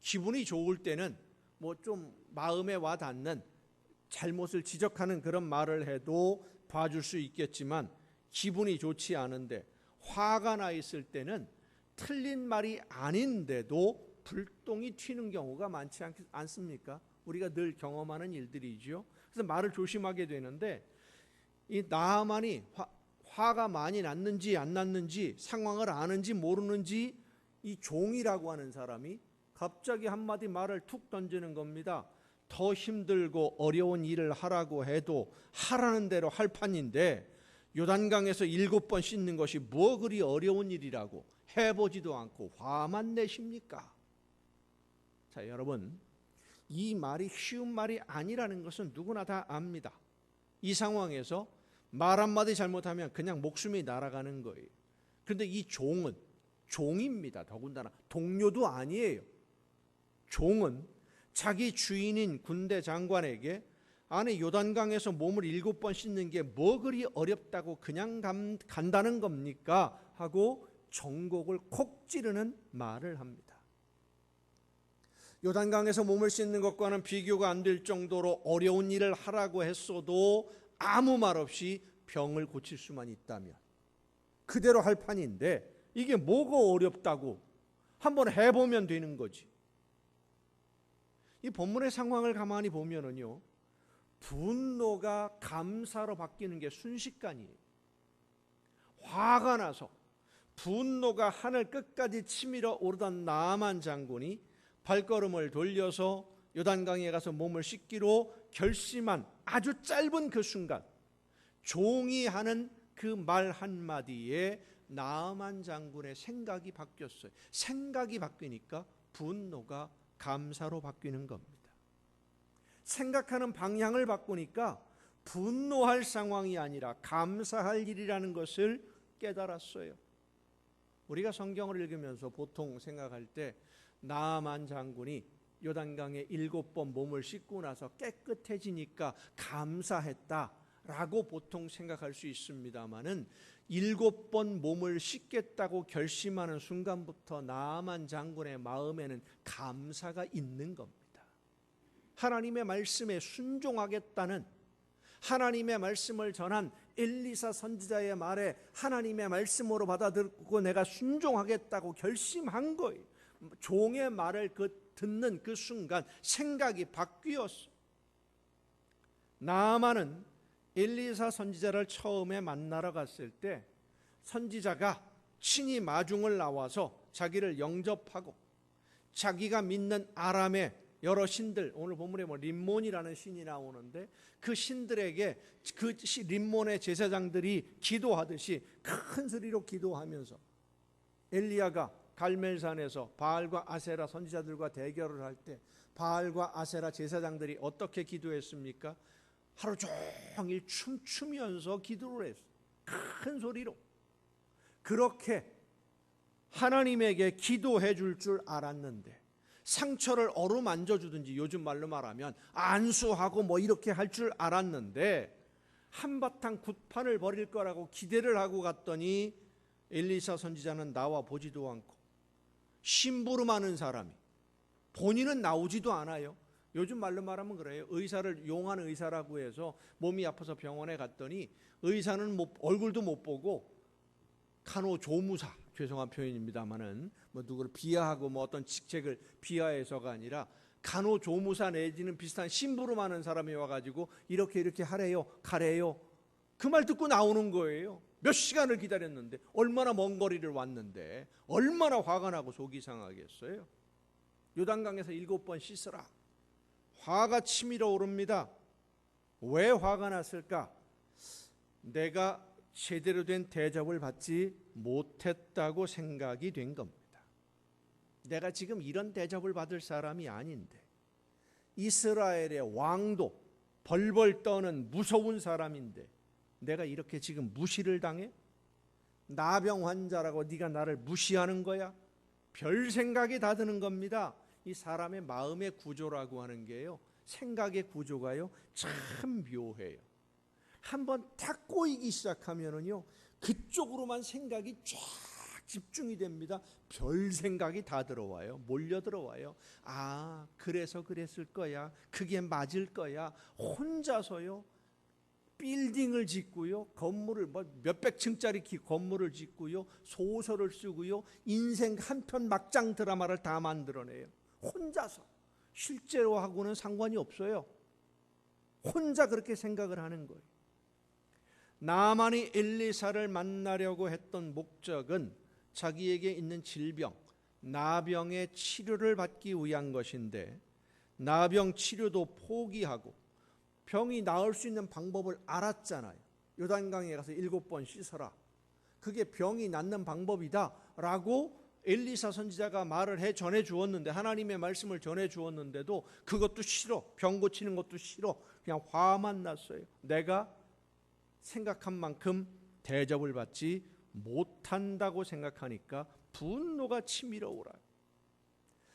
기분이 좋을 때는 뭐 좀 마음에 와 닿는 잘못을 지적하는 그런 말을 해도 봐줄 수 있겠지만, 기분이 좋지 않은데 화가 나 있을 때는 틀린 말이 아닌데도 불똥이 튀는 경우가 많지 않습니까? 우리가 늘 경험하는 일들이죠. 그래서 말을 조심하게 되는데, 이 나아만이 화가 많이 났는지 안 났는지, 상황을 아는지 모르는지, 이 종이라고 하는 사람이 갑자기 한마디 말을 툭 던지는 겁니다. 더 힘들고 어려운 일을 하라고 해도 하라는 대로 할 판인데, 요단강에서 7번 씻는 것이 뭐 그리 어려운 일이라고 해보지도 않고 화만 내십니까? 자, 여러분, 이 말이 쉬운 말이 아니라는 것은 누구나 다 압니다. 이 상황에서 말 한마디 잘못하면 그냥 목숨이 날아가는 거예요. 그런데 이 종은 종입니다. 더군다나 동료도 아니에요. 종은 자기 주인인 군대 장관에게 아니 요단강에서 몸을 7번 씻는 게 뭐 그리 어렵다고 그냥 간다는 겁니까? 하고 정곡을 콕 찌르는 말을 합니다. 요단강에서 몸을 씻는 것과는 비교가 안 될 정도로 어려운 일을 하라고 했어도 아무 말 없이 병을 고칠 수만 있다면 그대로 할 판인데, 이게 뭐가 어렵다고 한번 해보면 되는 거지. 이 본문의 상황을 가만히 보면은요, 분노가 감사로 바뀌는 게 순식간이에요. 화가 나서 분노가 하늘 끝까지 치밀어 오르던 나아만 장군이 발걸음을 돌려서 요단강에 가서 몸을 씻기로 결심한 아주 짧은 그 순간, 종이 하는 그 말 한마디에 나아만 장군의 생각이 바뀌었어요. 생각이 바뀌니까 분노가 감사로 바뀌는 겁니다. 생각하는 방향을 바꾸니까 분노할 상황이 아니라 감사할 일이라는 것을 깨달았어요. 우리가 성경을 읽으면서 보통 생각할 때 나아만 장군이 요단강에 7번 몸을 씻고 나서 깨끗해지니까 감사했다라고 보통 생각할 수 있습니다마는, 7번 몸을 씻겠다고 결심하는 순간부터 나아만 장군의 마음에는 감사가 있는 겁니다. 하나님의 말씀에 순종하겠다는, 하나님의 말씀을 전한 엘리사 선지자의 말에 하나님의 말씀으로 받아들고 내가 순종하겠다고 결심한 거예요. 종의 말을 듣는 그 순간 생각이 바뀌었어. 나아만은 엘리사 선지자를 처음에 만나러 갔을 때 선지자가 친히 마중을 나와서 자기를 영접하고, 자기가 믿는 아람의 여러 신들, 오늘 본문에 림몬이라는 신이 나오는데 그 신들에게 그 림몬의 제사장들이 기도하듯이 큰 소리로 기도하면서, 엘리야가 갈멜산에서 바알과 아세라 선지자들과 대결을 할 때 바알과 아세라 제사장들이 어떻게 기도했습니까? 하루 종일 춤추면서 기도를 했어요. 큰 소리로. 그렇게 하나님에게 기도해 줄 알았는데, 상처를 어루만져 주든지 요즘 말로 말하면 안수하고 뭐 이렇게 할 줄 알았는데, 한바탕 굿판을 벌일 거라고 기대를 하고 갔더니 엘리사 선지자는 나와 보지도 않고 심부름하는 사람이, 본인은 나오지도 않아요. 요즘 말로 말하면 그래요. 의사를 용한 의사라고 해서 몸이 아파서 병원에 갔더니 의사는 얼굴도 못 보고 간호조무사, 죄송한 표현입니다만은 뭐 누구를 비하하고 뭐 어떤 직책을 비하해서가 아니라 간호조무사 내지는 비슷한 심부름하는 사람이 와가지고 이렇게 하래요, 가래요. 그 말 듣고 나오는 거예요. 몇 시간을 기다렸는데, 얼마나 먼 거리를 왔는데 얼마나 화가 나고 속이 상하겠어요. 요단강에서 7번 씻으라. 화가 치밀어 오릅니다. 왜 화가 났을까? 내가 제대로 된 대접을 받지 못했다고 생각이 된 겁니다. 내가 지금 이런 대접을 받을 사람이 아닌데, 이스라엘의 왕도 벌벌 떠는 무서운 사람인데 내가 이렇게 지금 무시를 당해? 나병 환자라고 네가 나를 무시하는 거야? 별 생각이 다 드는 겁니다. 이 사람의 마음의 구조라고 하는 게요, 생각의 구조가요 참 묘해요. 한번 탁 꼬이기 시작하면은요 그쪽으로만 생각이 쫙 집중이 됩니다. 별 생각이 다 들어와요. 몰려 들어와요. 아, 그래서 그랬을 거야. 그게 맞을 거야. 혼자서요. 빌딩을 짓고요. 건물을 몇백 층짜리 건물을 짓고요. 소설을 쓰고요. 인생 한 편 막장 드라마를 다 만들어내요. 혼자서. 실제로 하고는 상관이 없어요. 혼자 그렇게 생각을 하는 거예요. 나만이 엘리사를 만나려고 했던 목적은 자기에게 있는 질병, 나병의 치료를 받기 위한 것인데 나병 치료도 포기하고 병이 나을 수 있는 방법을 알았잖아요. 요단강에 가서 7번 씻어라. 그게 병이 낫는 방법이다 라고 엘리사 선지자가 말을 해 전해 주었는데, 하나님의 말씀을 전해 주었는데도 그것도 싫어. 병 고치는 것도 싫어. 그냥 화만 났어요. 내가 생각한 만큼 대접을 받지 못한다고 생각하니까 분노가 치밀어 오라요.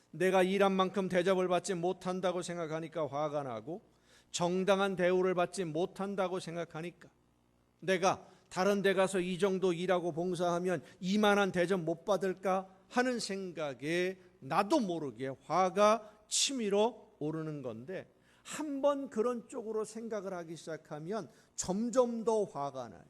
내가 일한 만큼 대접을 받지 못한다고 생각하니까 화가 나고, 정당한 대우를 받지 못한다고 생각하니까, 내가 다른 데 가서 이 정도 일하고 봉사하면 이만한 대접 못 받을까 하는 생각에 나도 모르게 화가 치밀어 오르는 건데, 한번 그런 쪽으로 생각을 하기 시작하면 점점 더 화가 나요.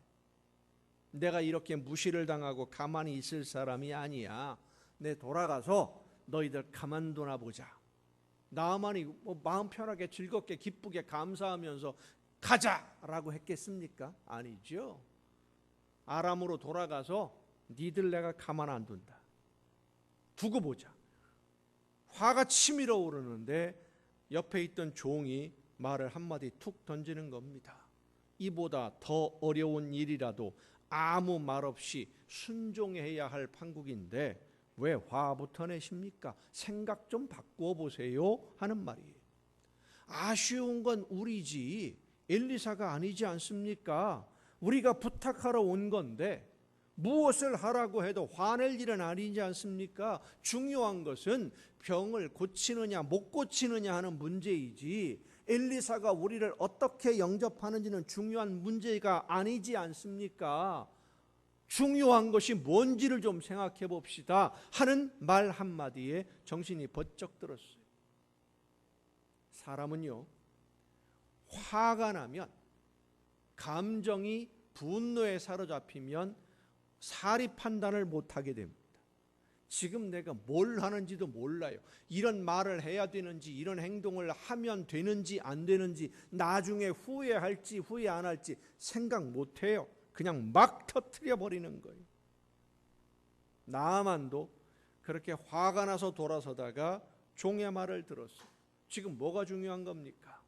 내가 이렇게 무시를 당하고 가만히 있을 사람이 아니야. 내 돌아가서 너희들 가만두나 보자. 나만이 마음 편하게 즐겁게 기쁘게 감사하면서 가자라고 했겠습니까? 아니죠. 아람으로 돌아가서 니들 내가 가만 안 둔다. 두고 보자. 화가 치밀어 오르는데 옆에 있던 종이 말을 한마디 툭 던지는 겁니다. 이보다 더 어려운 일이라도 아무 말 없이 순종해야 할 판국인데 왜 화부터 내십니까? 생각 좀 바꾸어 보세요 하는 말이에요. 아쉬운 건 우리지 엘리사가 아니지 않습니까? 우리가 부탁하러 온 건데 무엇을 하라고 해도 화낼 일은 아니지 않습니까? 중요한 것은 병을 고치느냐 못 고치느냐 하는 문제이지, 엘리사가 우리를 어떻게 영접하는지는 중요한 문제가 아니지 않습니까? 중요한 것이 뭔지를 좀 생각해 봅시다 하는 말 한마디에 정신이 번쩍 들었어요. 사람은요, 화가 나면, 감정이 분노에 사로잡히면 사리 판단을 못하게 됩니다. 지금 내가 뭘 하는지도 몰라요. 이런 말을 해야 되는지, 이런 행동을 하면 되는지 안 되는지, 나중에 후회할지 후회 안 할지 생각 못해요. 그냥 막 터뜨려 버리는 거예요. 나아만도 그렇게 화가 나서 돌아서다가 종의 말을 들었어요. 지금 뭐가 중요한 겁니까?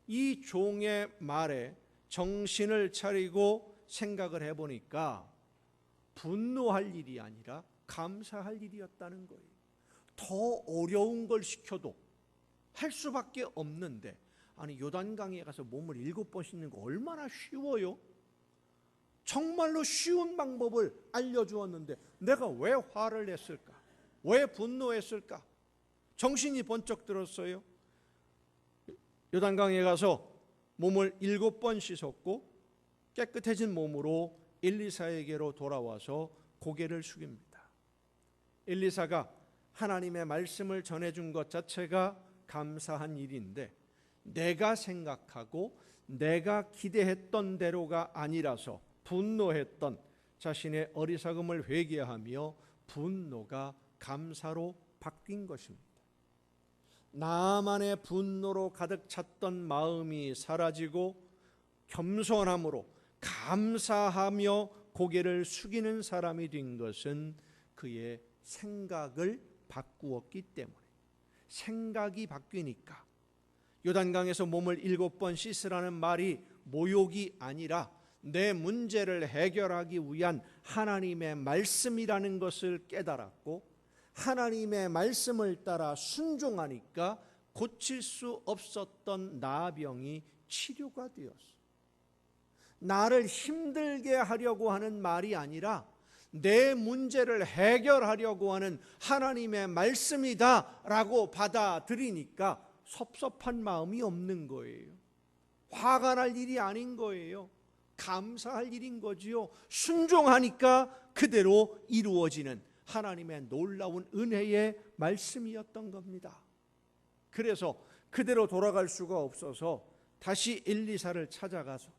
이 종의 말에 정신을 차리고 생각을 해보니까 분노할 일이 아니라 감사할 일이었다는 거예요. 더 어려운 걸 시켜도 할 수밖에 없는데, 아니 요단강에 가서 몸을 7번 씻는 거 얼마나 쉬워요? 정말로 쉬운 방법을 알려주었는데 내가 왜 화를 냈을까? 왜 분노했을까? 정신이 번쩍 들었어요. 요단강에 가서 몸을 7번 씻었고 깨끗해진 몸으로 엘리사에게로 돌아와서 고개를 숙입니다. 엘리사가 하나님의 말씀을 전해준 것 자체가 감사한 일인데, 내가 생각하고 내가 기대했던 대로가 아니라서 분노했던 자신의 어리석음을 회개하며 분노가 감사로 바뀐 것입니다. 나만의 분노로 가득 찼던 마음이 사라지고 겸손함으로 감사하며 고개를 숙이는 사람이 된 것은 그의 생각을 바꾸었기 때문에, 생각이 바뀌니까 요단강에서 몸을 7번 씻으라는 말이 모욕이 아니라 내 문제를 해결하기 위한 하나님의 말씀이라는 것을 깨달았고, 하나님의 말씀을 따라 순종하니까 고칠 수 없었던 나병이 치료가 되었어. 나를 힘들게 하려고 하는 말이 아니라 내 문제를 해결하려고 하는 하나님의 말씀이다라고 받아들이니까 섭섭한 마음이 없는 거예요. 화가 날 일이 아닌 거예요. 감사할 일인 거지요. 순종하니까 그대로 이루어지는 하나님의 놀라운 은혜의 말씀이었던 겁니다. 그래서 그대로 돌아갈 수가 없어서 다시 엘리사를 찾아가서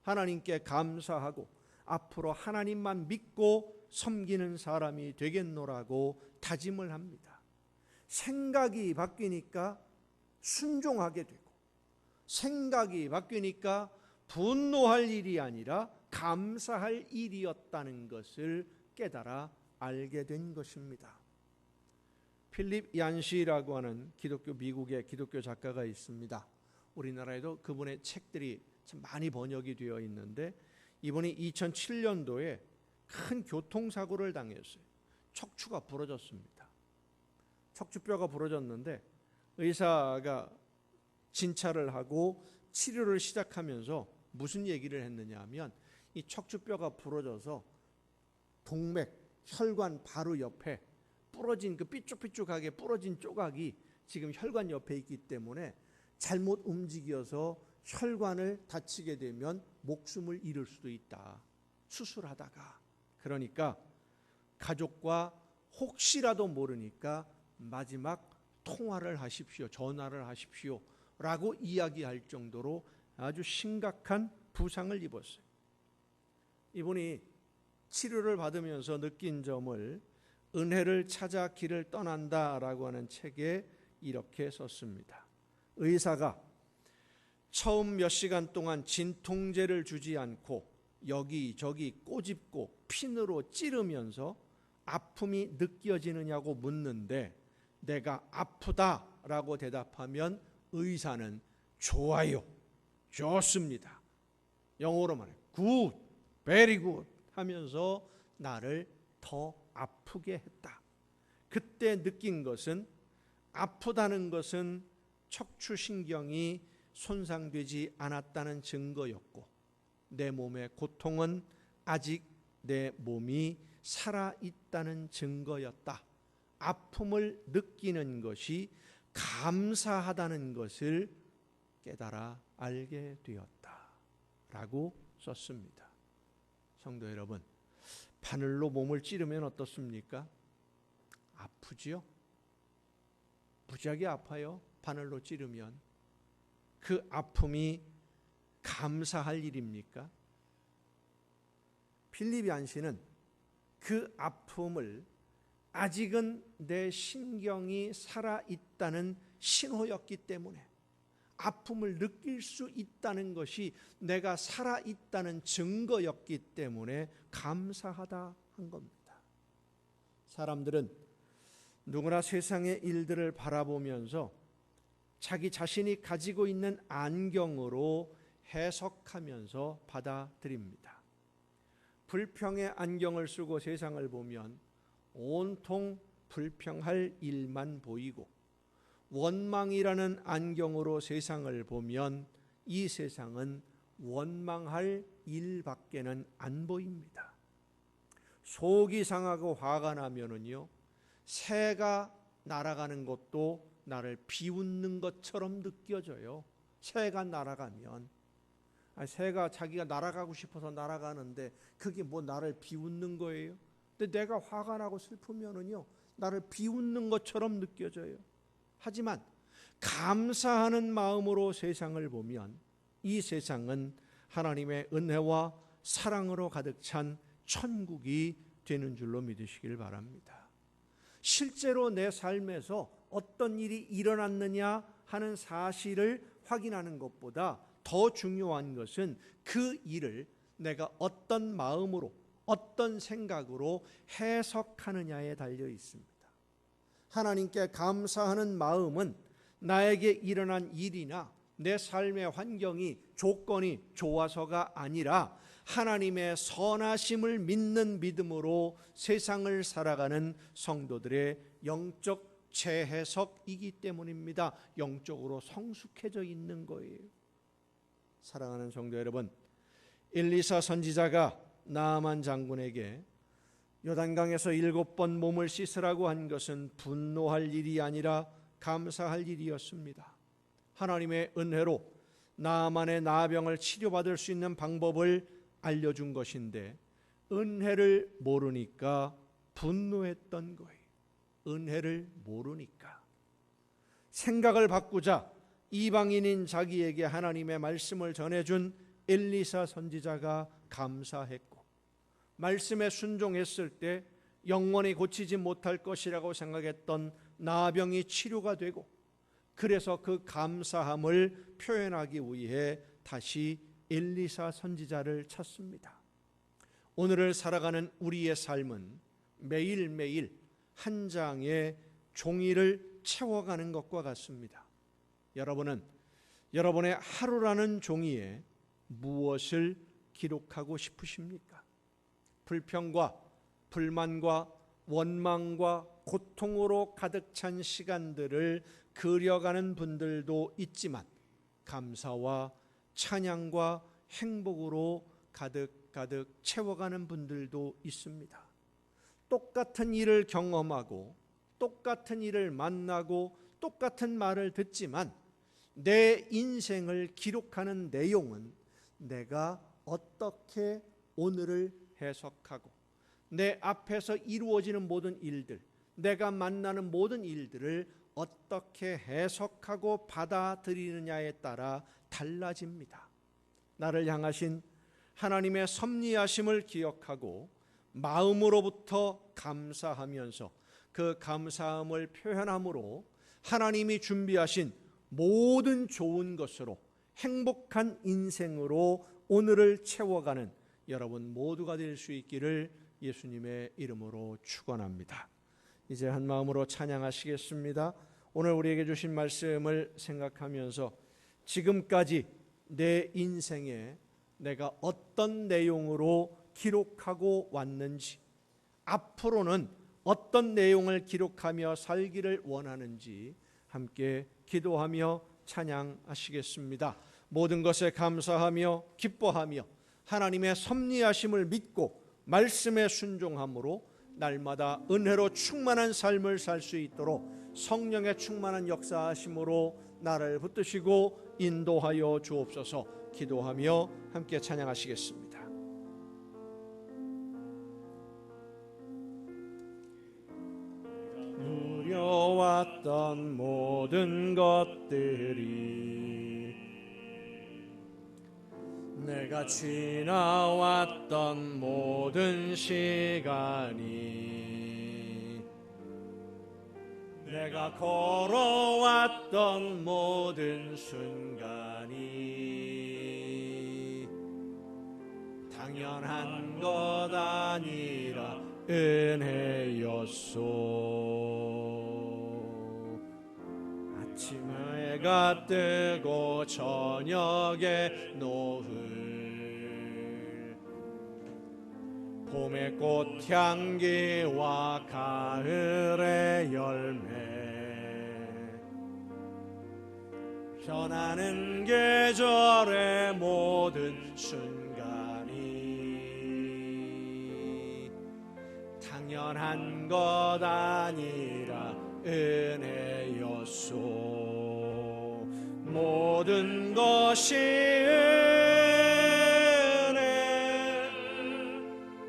하나님께 감사하고 앞으로 하나님만 믿고 섬기는 사람이 되겠노라고 다짐을 합니다. 생각이 바뀌니까 순종하게 되고, 생각이 바뀌니까 분노할 일이 아니라 감사할 일이었다는 것을 깨달아 알게 된 것입니다. 필립 얀시라고 하는 미국의 기독교 작가가 있습니다. 우리나라에도 그분의 책들이 참 많이 번역이 되어 있는데, 이분이 2007년도에 큰 교통사고를 당했어요. 척추가 부러졌습니다. 척추뼈가 부러졌는데 의사가 진찰을 하고 치료를 시작하면서 무슨 얘기를 했느냐 하면, 이 척추뼈가 부러져서 동맥, 혈관 바로 옆에 부러진 그 삐쭉삐쭉하게 부러진 조각이 지금 혈관 옆에 있기 때문에 잘못 움직여서 혈관을 다치게 되면 목숨을 잃을 수도 있다. 수술하다가. 그러니까 가족과 혹시라도 모르니까 마지막 통화를 하십시오. 전화를 하십시오. 라고 이야기할 정도로 아주 심각한 부상을 입었어요. 이분이 치료를 받으면서 느낀 점을 은혜를 찾아 길을 떠난다라고 하는 책에 이렇게 썼습니다. 의사가 처음 몇 시간 동안 진통제를 주지 않고 여기저기 꼬집고 핀으로 찌르면서 아픔이 느껴지느냐고 묻는데, 내가 아프다라고 대답하면 의사는 좋아요, 좋습니다, 영어로 말해 굿, 베리 굿 하면서 나를 더 아프게 했다. 그때 느낀 것은 아프다는 것은 척추신경이 손상되지 않았다는 증거였고, 내 몸의 고통은 아직 내 몸이 살아있다는 증거였다. 아픔을 느끼는 것이 감사하다는 것을 깨달아 알게 되었다 라고 썼습니다. 성도 여러분, 바늘로 몸을 찌르면 어떻습니까? 아프지요? 무지하게 아파요. 바늘로 찌르면. 그 아픔이 감사할 일입니까? 필립 얀시는 그 아픔을 아직은 내 신경이 살아있다는 신호였기 때문에, 아픔을 느낄 수 있다는 것이 내가 살아있다는 증거였기 때문에 감사하다 한 겁니다. 사람들은 누구나 세상의 일들을 바라보면서 자기 자신이 가지고 있는 안경으로 해석하면서 받아들입니다. 불평의 안경을 쓰고 세상을 보면 온통 불평할 일만 보이고, 원망이라는 안경으로 세상을 보면 이 세상은 원망할 일밖에는 안 보입니다. 속이 상하고 화가 나면은요, 새가 날아가는 것도 나를 비웃는 것처럼 느껴져요. 새가 날아가면, 새가 자기가 날아가고 싶어서 날아가는데 그게 뭐 나를 비웃는 거예요? 근데 내가 화가 나고 슬프면은요, 나를 비웃는 것처럼 느껴져요. 하지만 감사하는 마음으로 세상을 보면 이 세상은 하나님의 은혜와 사랑으로 가득 찬 천국이 되는 줄로 믿으시길 바랍니다. 실제로 내 삶에서 어떤 일이 일어났느냐 하는 사실을 확인하는 것보다 더 중요한 것은 그 일을 내가 어떤 마음으로, 어떤 생각으로 해석하느냐에 달려 있습니다. 하나님께 감사하는 마음은 나에게 일어난 일이나 내 삶의 환경이, 조건이 좋아서가 아니라 하나님의 선하심을 믿는 믿음으로 세상을 살아가는 성도들의 영적 재해석이기 때문입니다. 영적으로 성숙해져 있는 거예요. 사랑하는 성도 여러분, 엘리사 선지자가 나아만 장군에게 요단강에서 7번 몸을 씻으라고 한 것은 분노할 일이 아니라 감사할 일이었습니다. 하나님의 은혜로 나아만의 나병을 치료받을 수 있는 방법을 알려준 것인데 은혜를 모르니까 분노했던 거예요. 은혜를 모르니까. 생각을 바꾸자 이방인인 자기에게 하나님의 말씀을 전해준 엘리사 선지자가 감사했고, 말씀에 순종했을 때 영원히 고치지 못할 것이라고 생각했던 나병이 치료가 되고, 그래서 그 감사함을 표현하기 위해 다시 엘리사 선지자를 찾습니다. 오늘을 살아가는 우리의 삶은 매일매일 한 장의 종이를 채워가는 것과 같습니다. 여러분은 여러분의 하루라는 종이에 무엇을 기록하고 싶으십니까? 불평과 불만과 원망과 고통으로 가득 찬 시간들을 그려가는 분들도 있지만, 감사와 찬양과 행복으로 가득 채워가는 분들도 있습니다. 똑같은 일을 경험하고 똑같은 일을 만나고 똑같은 말을 듣지만 내 인생을 기록하는 내용은 내가 어떻게 오늘을 해석하고, 내 앞에서 이루어지는 모든 일들, 내가 만나는 모든 일들을 어떻게 해석하고 받아들이느냐에 따라 달라집니다. 나를 향하신 하나님의 섭리하심을 기억하고 마음으로부터 감사하면서 그 감사함을 표현함으로 하나님이 준비하신 모든 좋은 것으로 행복한 인생으로 오늘을 채워가는 여러분 모두가 될 수 있기를 예수님의 이름으로 축원합니다. 이제 한 마음으로 찬양하시겠습니다. 오늘 우리에게 주신 말씀을 생각하면서 지금까지 내 인생에 내가 어떤 내용으로 기록하고 왔는지, 앞으로는 어떤 내용을 기록하며 살기를 원하는지 함께 기도하며 찬양하시겠습니다. 모든 것에 감사하며 기뻐하며 하나님의 섭리하심을 믿고 말씀에 순종함으로 날마다 은혜로 충만한 삶을 살 수 있도록 성령의 충만한 역사하심으로 나를 붙드시고 인도하여 주옵소서. 기도하며 함께 찬양하시겠습니다. 누려왔던 모든 것들이, 내가 지나왔던 모든 시간이, 내가 걸어왔던 모든 순간이 당연한 것 아니라 은혜였소. 아침에 해가 뜨고 저녁에 노을, 봄의 꽃향기와 가을의 열매, 변하는 계절의 모든 순간이 당연한 것 아니라 은혜였소. 모든 것이 은혜,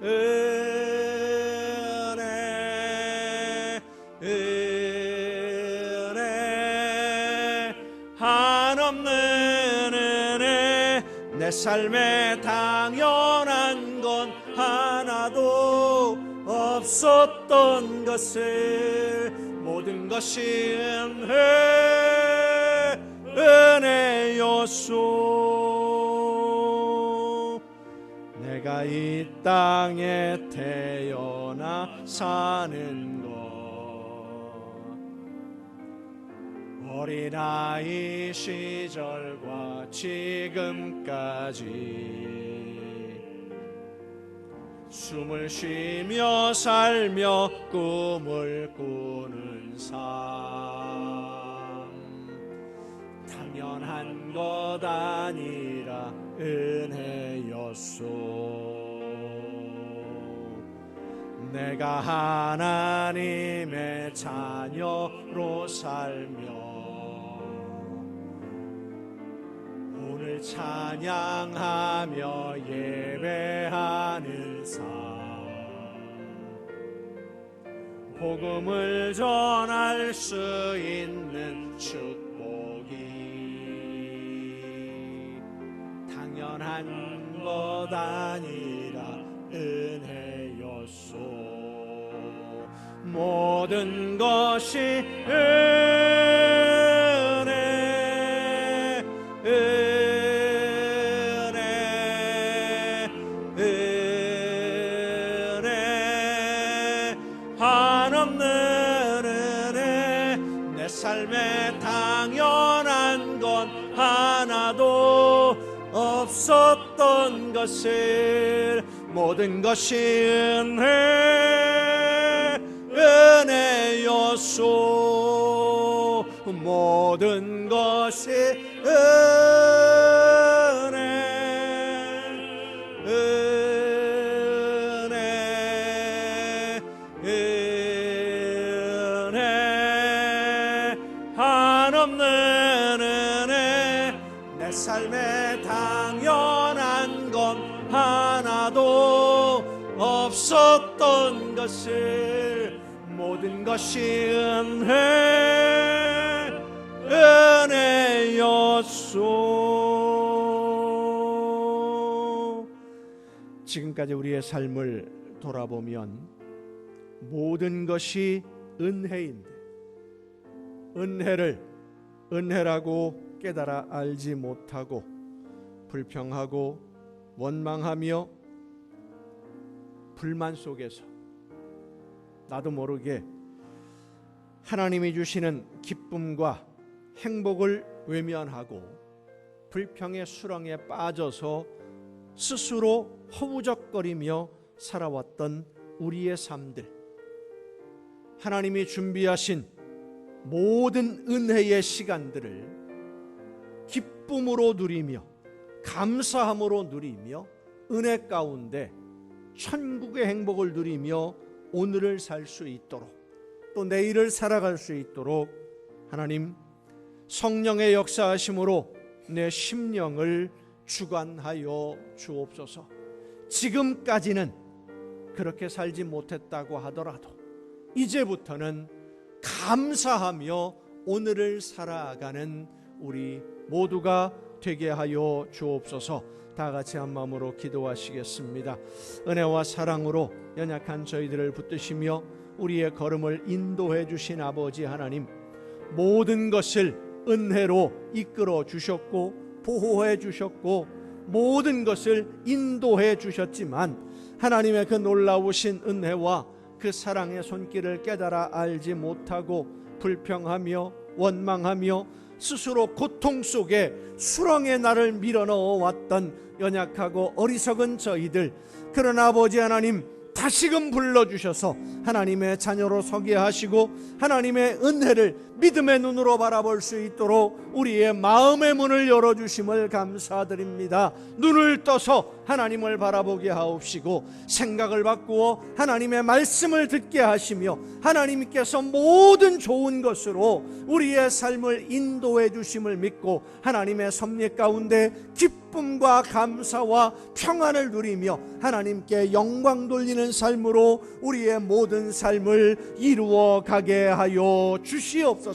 은혜, 은혜, 한없는 은혜. 내 삶에 당연한 건 하나도 없었던 것을, 모든 것이 은혜였소. 내가 이 땅에 태어나 사는 것, 어린아이 시절과 지금까지 숨을 쉬며 살며 꿈을 꾸는 삶, 당연한 것 아니라 은혜였소. 내가 하나님의 자녀로 살며 오늘 주를 찬양하며 예배하는 삶, 복음을 전할 수 있는 축복이 당연한 것 아니라 은혜였소. 모든 것이 은혜, 은혜, 은혜, 한없는 은혜. 내 삶에 당연한 건 하나도 없었던 것을 모든 것이 은혜였소. 모든 것이 은혜, 은혜, 은혜, 한없는 은혜. 내 삶에 당연한 건 하나도 없었던 것을 모든 것이 은혜였소. 지금까지 우리의 삶을 돌아보면 모든 것이 은혜인데 은혜를 은혜라고 깨달아 알지 못하고 불평하고 원망하며 불만 속에서 나도 모르게 하나님이 주시는 기쁨과 행복을 외면하고 불평의 수렁에 빠져서 스스로 허우적거리며 살아왔던 우리의 삶들, 하나님이 준비하신 모든 은혜의 시간들을 기쁨으로 누리며 감사함으로 누리며 은혜 가운데 천국의 행복을 누리며 오늘을 살 수 있도록 또 내일을 살아갈 수 있도록 하나님 성령의 역사하심으로 내 심령을 주관하여 주옵소서. 지금까지는 그렇게 살지 못했다고 하더라도 이제부터는 감사하며 오늘을 살아가는 우리 모두가 되게 하여 주옵소서. 다 같이 한 마음으로 기도하시겠습니다. 은혜와 사랑으로 연약한 저희들을 붙드시며 우리의 걸음을 인도해 주신 아버지 하나님, 모든 것을 은혜로 이끌어 주셨고 보호해 주셨고 모든 것을 인도해 주셨지만 하나님의 그 놀라우신 은혜와 그 사랑의 손길을 깨달아 알지 못하고 불평하며 원망하며 스스로 고통 속에 수렁에 나를 밀어넣어 왔던 연약하고 어리석은 저희들, 그러나 아버지 하나님 다시금 불러주셔서 하나님의 자녀로 서게 하시고 하나님의 은혜를 믿음의 눈으로 바라볼 수 있도록 우리의 마음의 문을 열어주심을 감사드립니다. 눈을 떠서 하나님을 바라보게 하옵시고 생각을 바꾸어 하나님의 말씀을 듣게 하시며 하나님께서 모든 좋은 것으로 우리의 삶을 인도해 주심을 믿고 하나님의 섭리 가운데 기쁨과 감사와 평안을 누리며 하나님께 영광 돌리는 삶으로 우리의 모든 삶을 이루어 가게 하여 주시옵소서.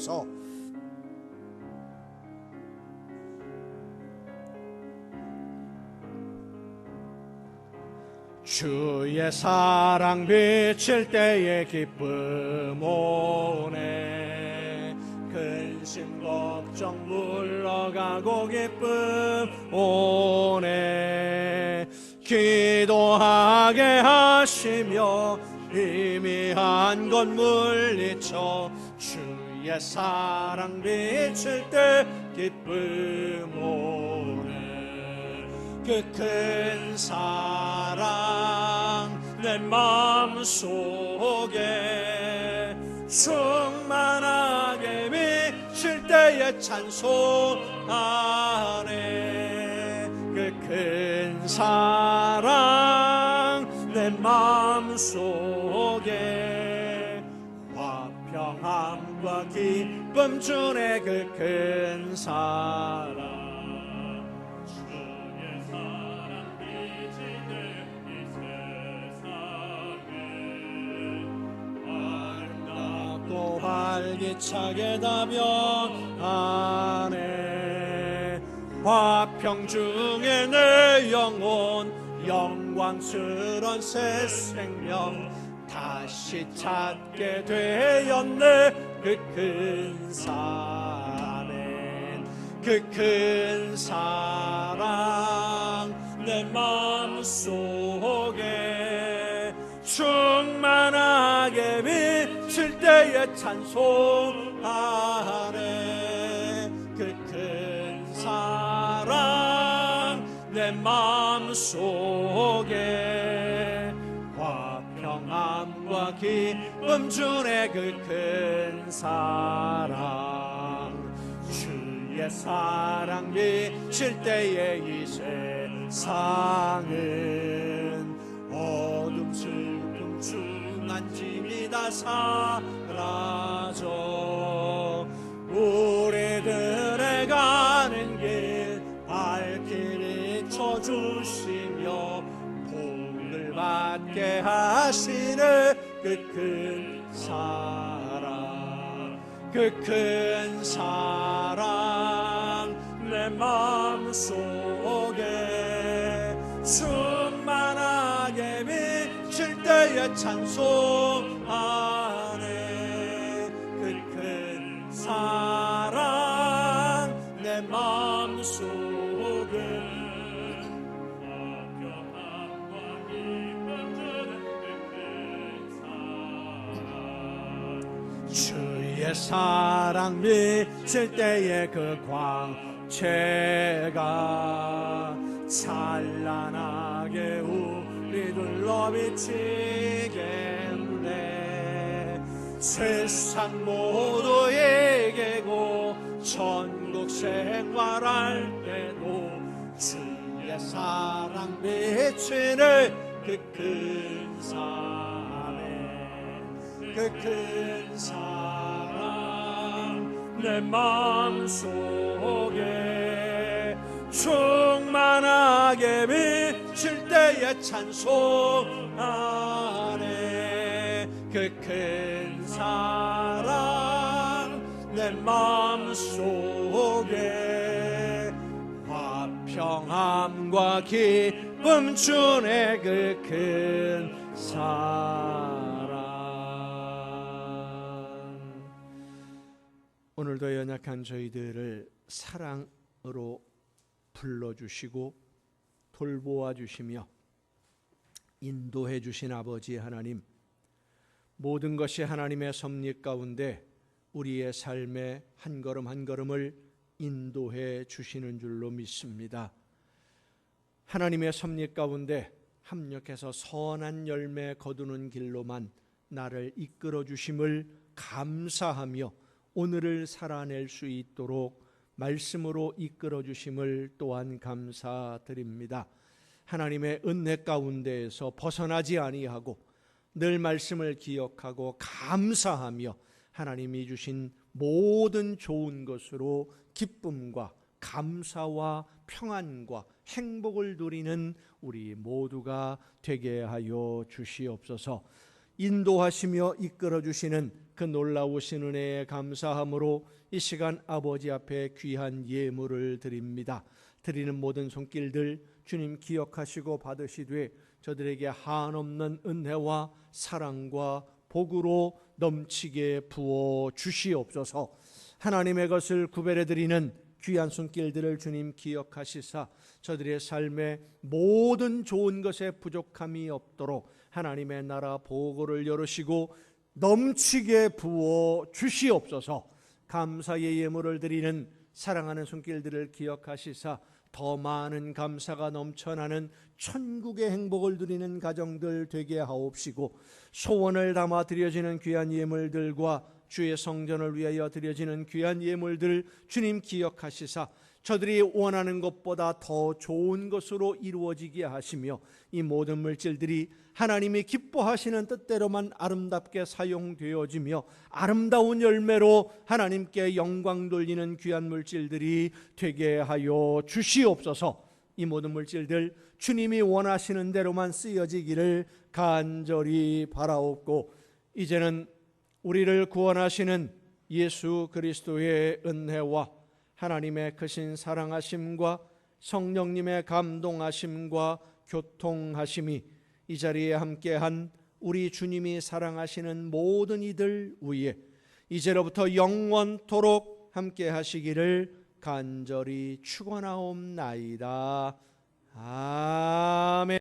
주의 사랑 비칠 때에 기쁨 오네. 근심 걱정 물러가고 기쁨 오네. 기도하게 하시며 희미한 것 물리쳐 주의 사랑 비칠 때 기쁨 오네. 그 큰 사랑 내 마음속에 충만하게 비칠 때에 찬송하네. 그 큰 사랑 내 마음속에 화평함과 기쁨 주네. 그 큰 사랑 활기차게 답변하네. 화평 중에 내 영혼 영광스런 새 생명 다시 찾게 되었네. 그 큰 사랑, 그 큰 사랑 내 마음속에 충만하게 비칠 때에 찬송하네. 그 큰 사랑 내 마음속에 화평함과 기쁨 주네. 그 큰 사랑 주의 사랑 비칠 때에 이 세상은 어둠 슬픔 중한 짐이 다 사라져 우리들의 가는 길 밝게 비춰주시며 복을 받게 하시는 그 큰 사랑, 그 큰 사랑 내 마음속에 충만하게 비칠 때에 찬송하네. 그 큰 사랑 내 마음속에 주의 사랑 비칠 때에 그 광채가 찬란하게 우리 둘러 비치겠네. 세상 모두에게고 천국 생활할 때도 주의 사랑 비치는 그 큰 사랑, 그 큰 사랑 내 마음속에 충만하게 비칠 때에 찬송하네. 그 큰 사랑 내 마음속에 화평함과 기쁨 주네. 그 큰 사랑. 오늘도 연약한 저희들을 사랑으로 불러주시고 돌보아 주시며 인도해 주신 아버지 하나님, 모든 것이 하나님의 섭리 가운데 우리의 삶의 한 걸음 한 걸음을 인도해 주시는 줄로 믿습니다. 하나님의 섭리 가운데 합력해서 선한 열매 거두는 길로만 나를 이끌어 주심을 감사하며 오늘을 살아낼 수 있도록 말씀으로 이끌어 주심을 또한 감사드립니다. 하나님의 은혜 가운데에서 벗어나지 아니하고 늘 말씀을 기억하고 감사하며 하나님이 주신 모든 좋은 것으로 기쁨과 감사와 평안과 행복을 누리는 우리 모두가 되게 하여 주시옵소서. 인도하시며 이끌어 주시는 그 놀라우신 은혜에 감사함으로 이 시간 아버지 앞에 귀한 예물을 드립니다. 드리는 모든 손길들 주님 기억하시고 받으시되 저들에게 한없는 은혜와 사랑과 복으로 넘치게 부어 주시옵소서. 하나님의 것을 구별해 드리는 귀한 손길들을 주님 기억하시사 저들의 삶에 모든 좋은 것에 부족함이 없도록 하나님의 나라 보고를 열으시고 넘치게 부어 주시옵소서. 감사의 예물을 드리는 사랑하는 손길들을 기억하시사 더 많은 감사가 넘쳐나는 천국의 행복을 누리는 가정들 되게 하옵시고, 소원을 담아 드려지는 귀한 예물들과 주의 성전을 위하여 드려지는 귀한 예물들 주님 기억하시사 저들이 원하는 것보다 더 좋은 것으로 이루어지게 하시며 이 모든 물질들이 하나님이 기뻐하시는 뜻대로만 아름답게 사용되어지며 아름다운 열매로 하나님께 영광 돌리는 귀한 물질들이 되게 하여 주시옵소서. 이 모든 물질들 주님이 원하시는 대로만 쓰여지기를 간절히 바라옵고, 이제는 우리를 구원하시는 예수 그리스도의 은혜와 하나님의 크신 사랑하심과 성령님의 감동하심과 교통하심이 이 자리에 함께한 우리 주님이 사랑하시는 모든 이들 위에 이제로부터 영원토록 함께 하시기를 간절히 축원하옵나이다. 아멘.